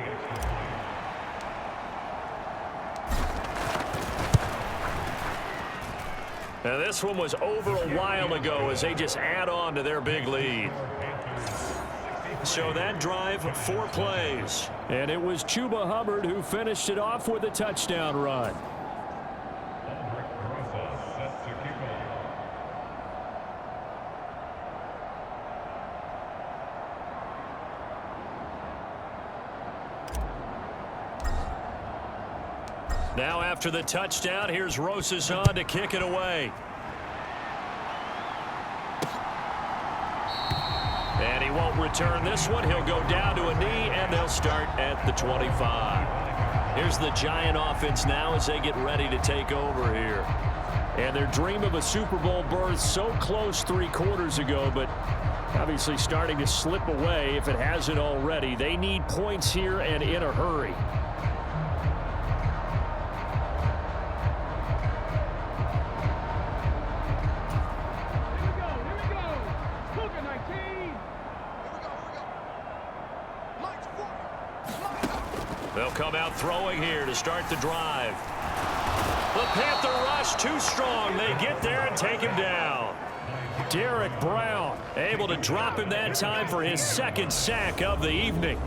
Now this one was over a while ago as they just add on to their big lead. So that drive, 4 plays. And it was Chuba Hubbard who finished it off with a touchdown run. Now after the touchdown, here's Rosas on to kick it away. And he won't return this one. He'll go down to a knee, and they'll start at the 25. Here's the Giant offense now as they get ready to take over here. And their dream of a Super Bowl berth so close 3 quarters ago, but obviously starting to slip away if it hasn't already. They need points here and in a hurry. They'll come out throwing here to start the drive. The Panther rush too strong. They get there and take him down. Derek Brown able to drop him that time for his 2nd sack of the evening.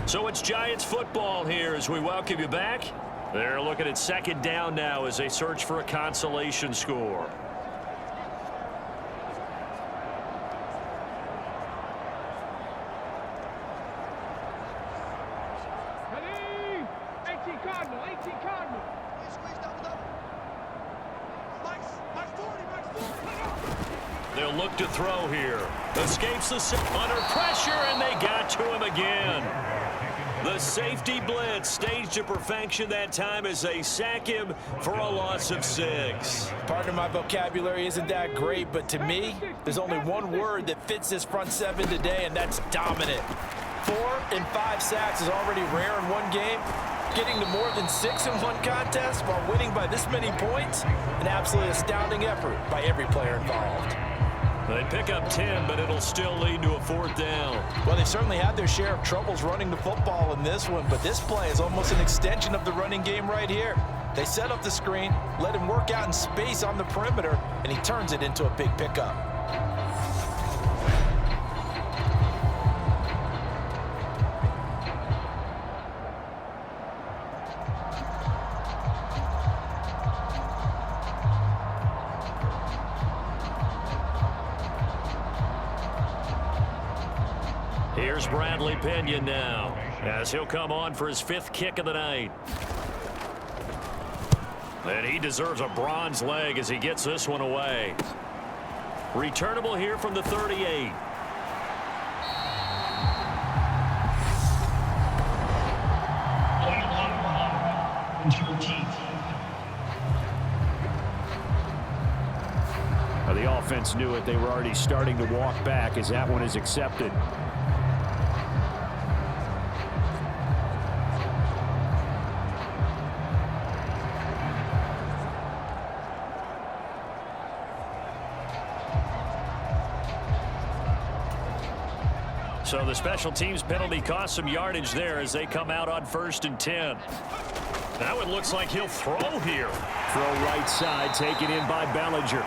So it's Giants football here as we welcome you back. They're looking at 2nd down now as they search for a consolation score. They'll look to throw here. Escapes the under pressure, and they got to him again. The safety blitz staged to perfection that time as they sack him for a loss of 6. Partner, my vocabulary isn't that great, but to me, there's only one word that fits this front 7 today, and that's dominant. 4 and 5 sacks is already rare in one game. Getting to more than 6 in one contest while winning by this many points, an absolutely astounding effort by every player involved. They pick up 10, but it'll still lead to a 4th down. Well, they certainly had their share of troubles running the football in this one, but this play is almost an extension of the running game right here. They set up the screen, let him work out in space on the perimeter, and he turns it into a big pickup. Here's Bradley Pinion now, as he'll come on for his 5th kick of the night. And he deserves a bronze leg as he gets this one away. Returnable here from the 38. The offense knew it. They were already starting to walk back as that one is accepted. So the special teams penalty cost some yardage there as they come out on 1st and 10. That one looks like he'll throw here. Throw right side, taken in by Bellinger.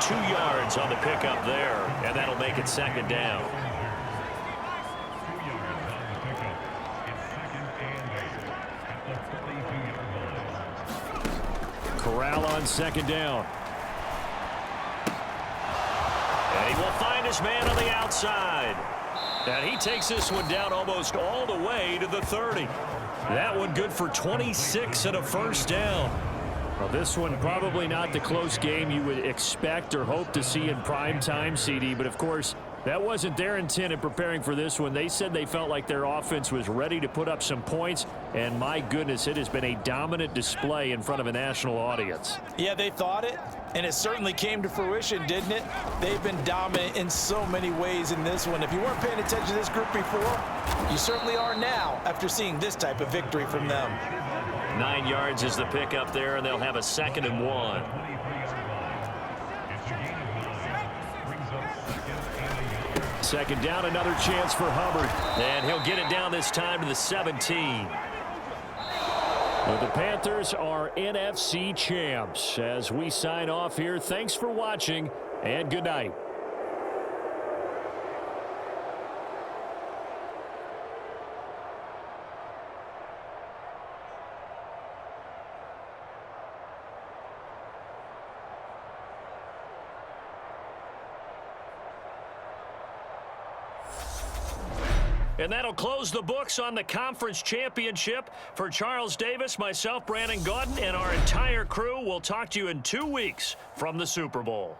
2 yards on the pickup there, and that'll make it 2nd down. Corral on 2nd down. And he will find his man on the outside. And he takes this one down almost all the way to the 30. That one good for 26 and a 1st down. Well, this one probably not the close game you would expect or hope to see in prime time, CD. But, of course, that wasn't their intent in preparing for this one. They said they felt like their offense was ready to put up some points. And, my goodness, it has been a dominant display in front of a national audience. Yeah, they thought it, and it certainly came to fruition, didn't it? They've been dominant in so many ways in this one. If you weren't paying attention to this group before, you certainly are now after seeing this type of victory from them. 9 yards is the pickup there, and they'll have a 2nd and 1. Second down, another chance for Hubbard. And he'll get it down this time to the 17. Well, the Panthers are NFC champs. As we sign off here, thanks for watching, and good night. And that'll close the books on the conference championship. For Charles Davis, myself, Brandon Gaudin, and our entire crew, we'll talk to you in 2 weeks from the Super Bowl.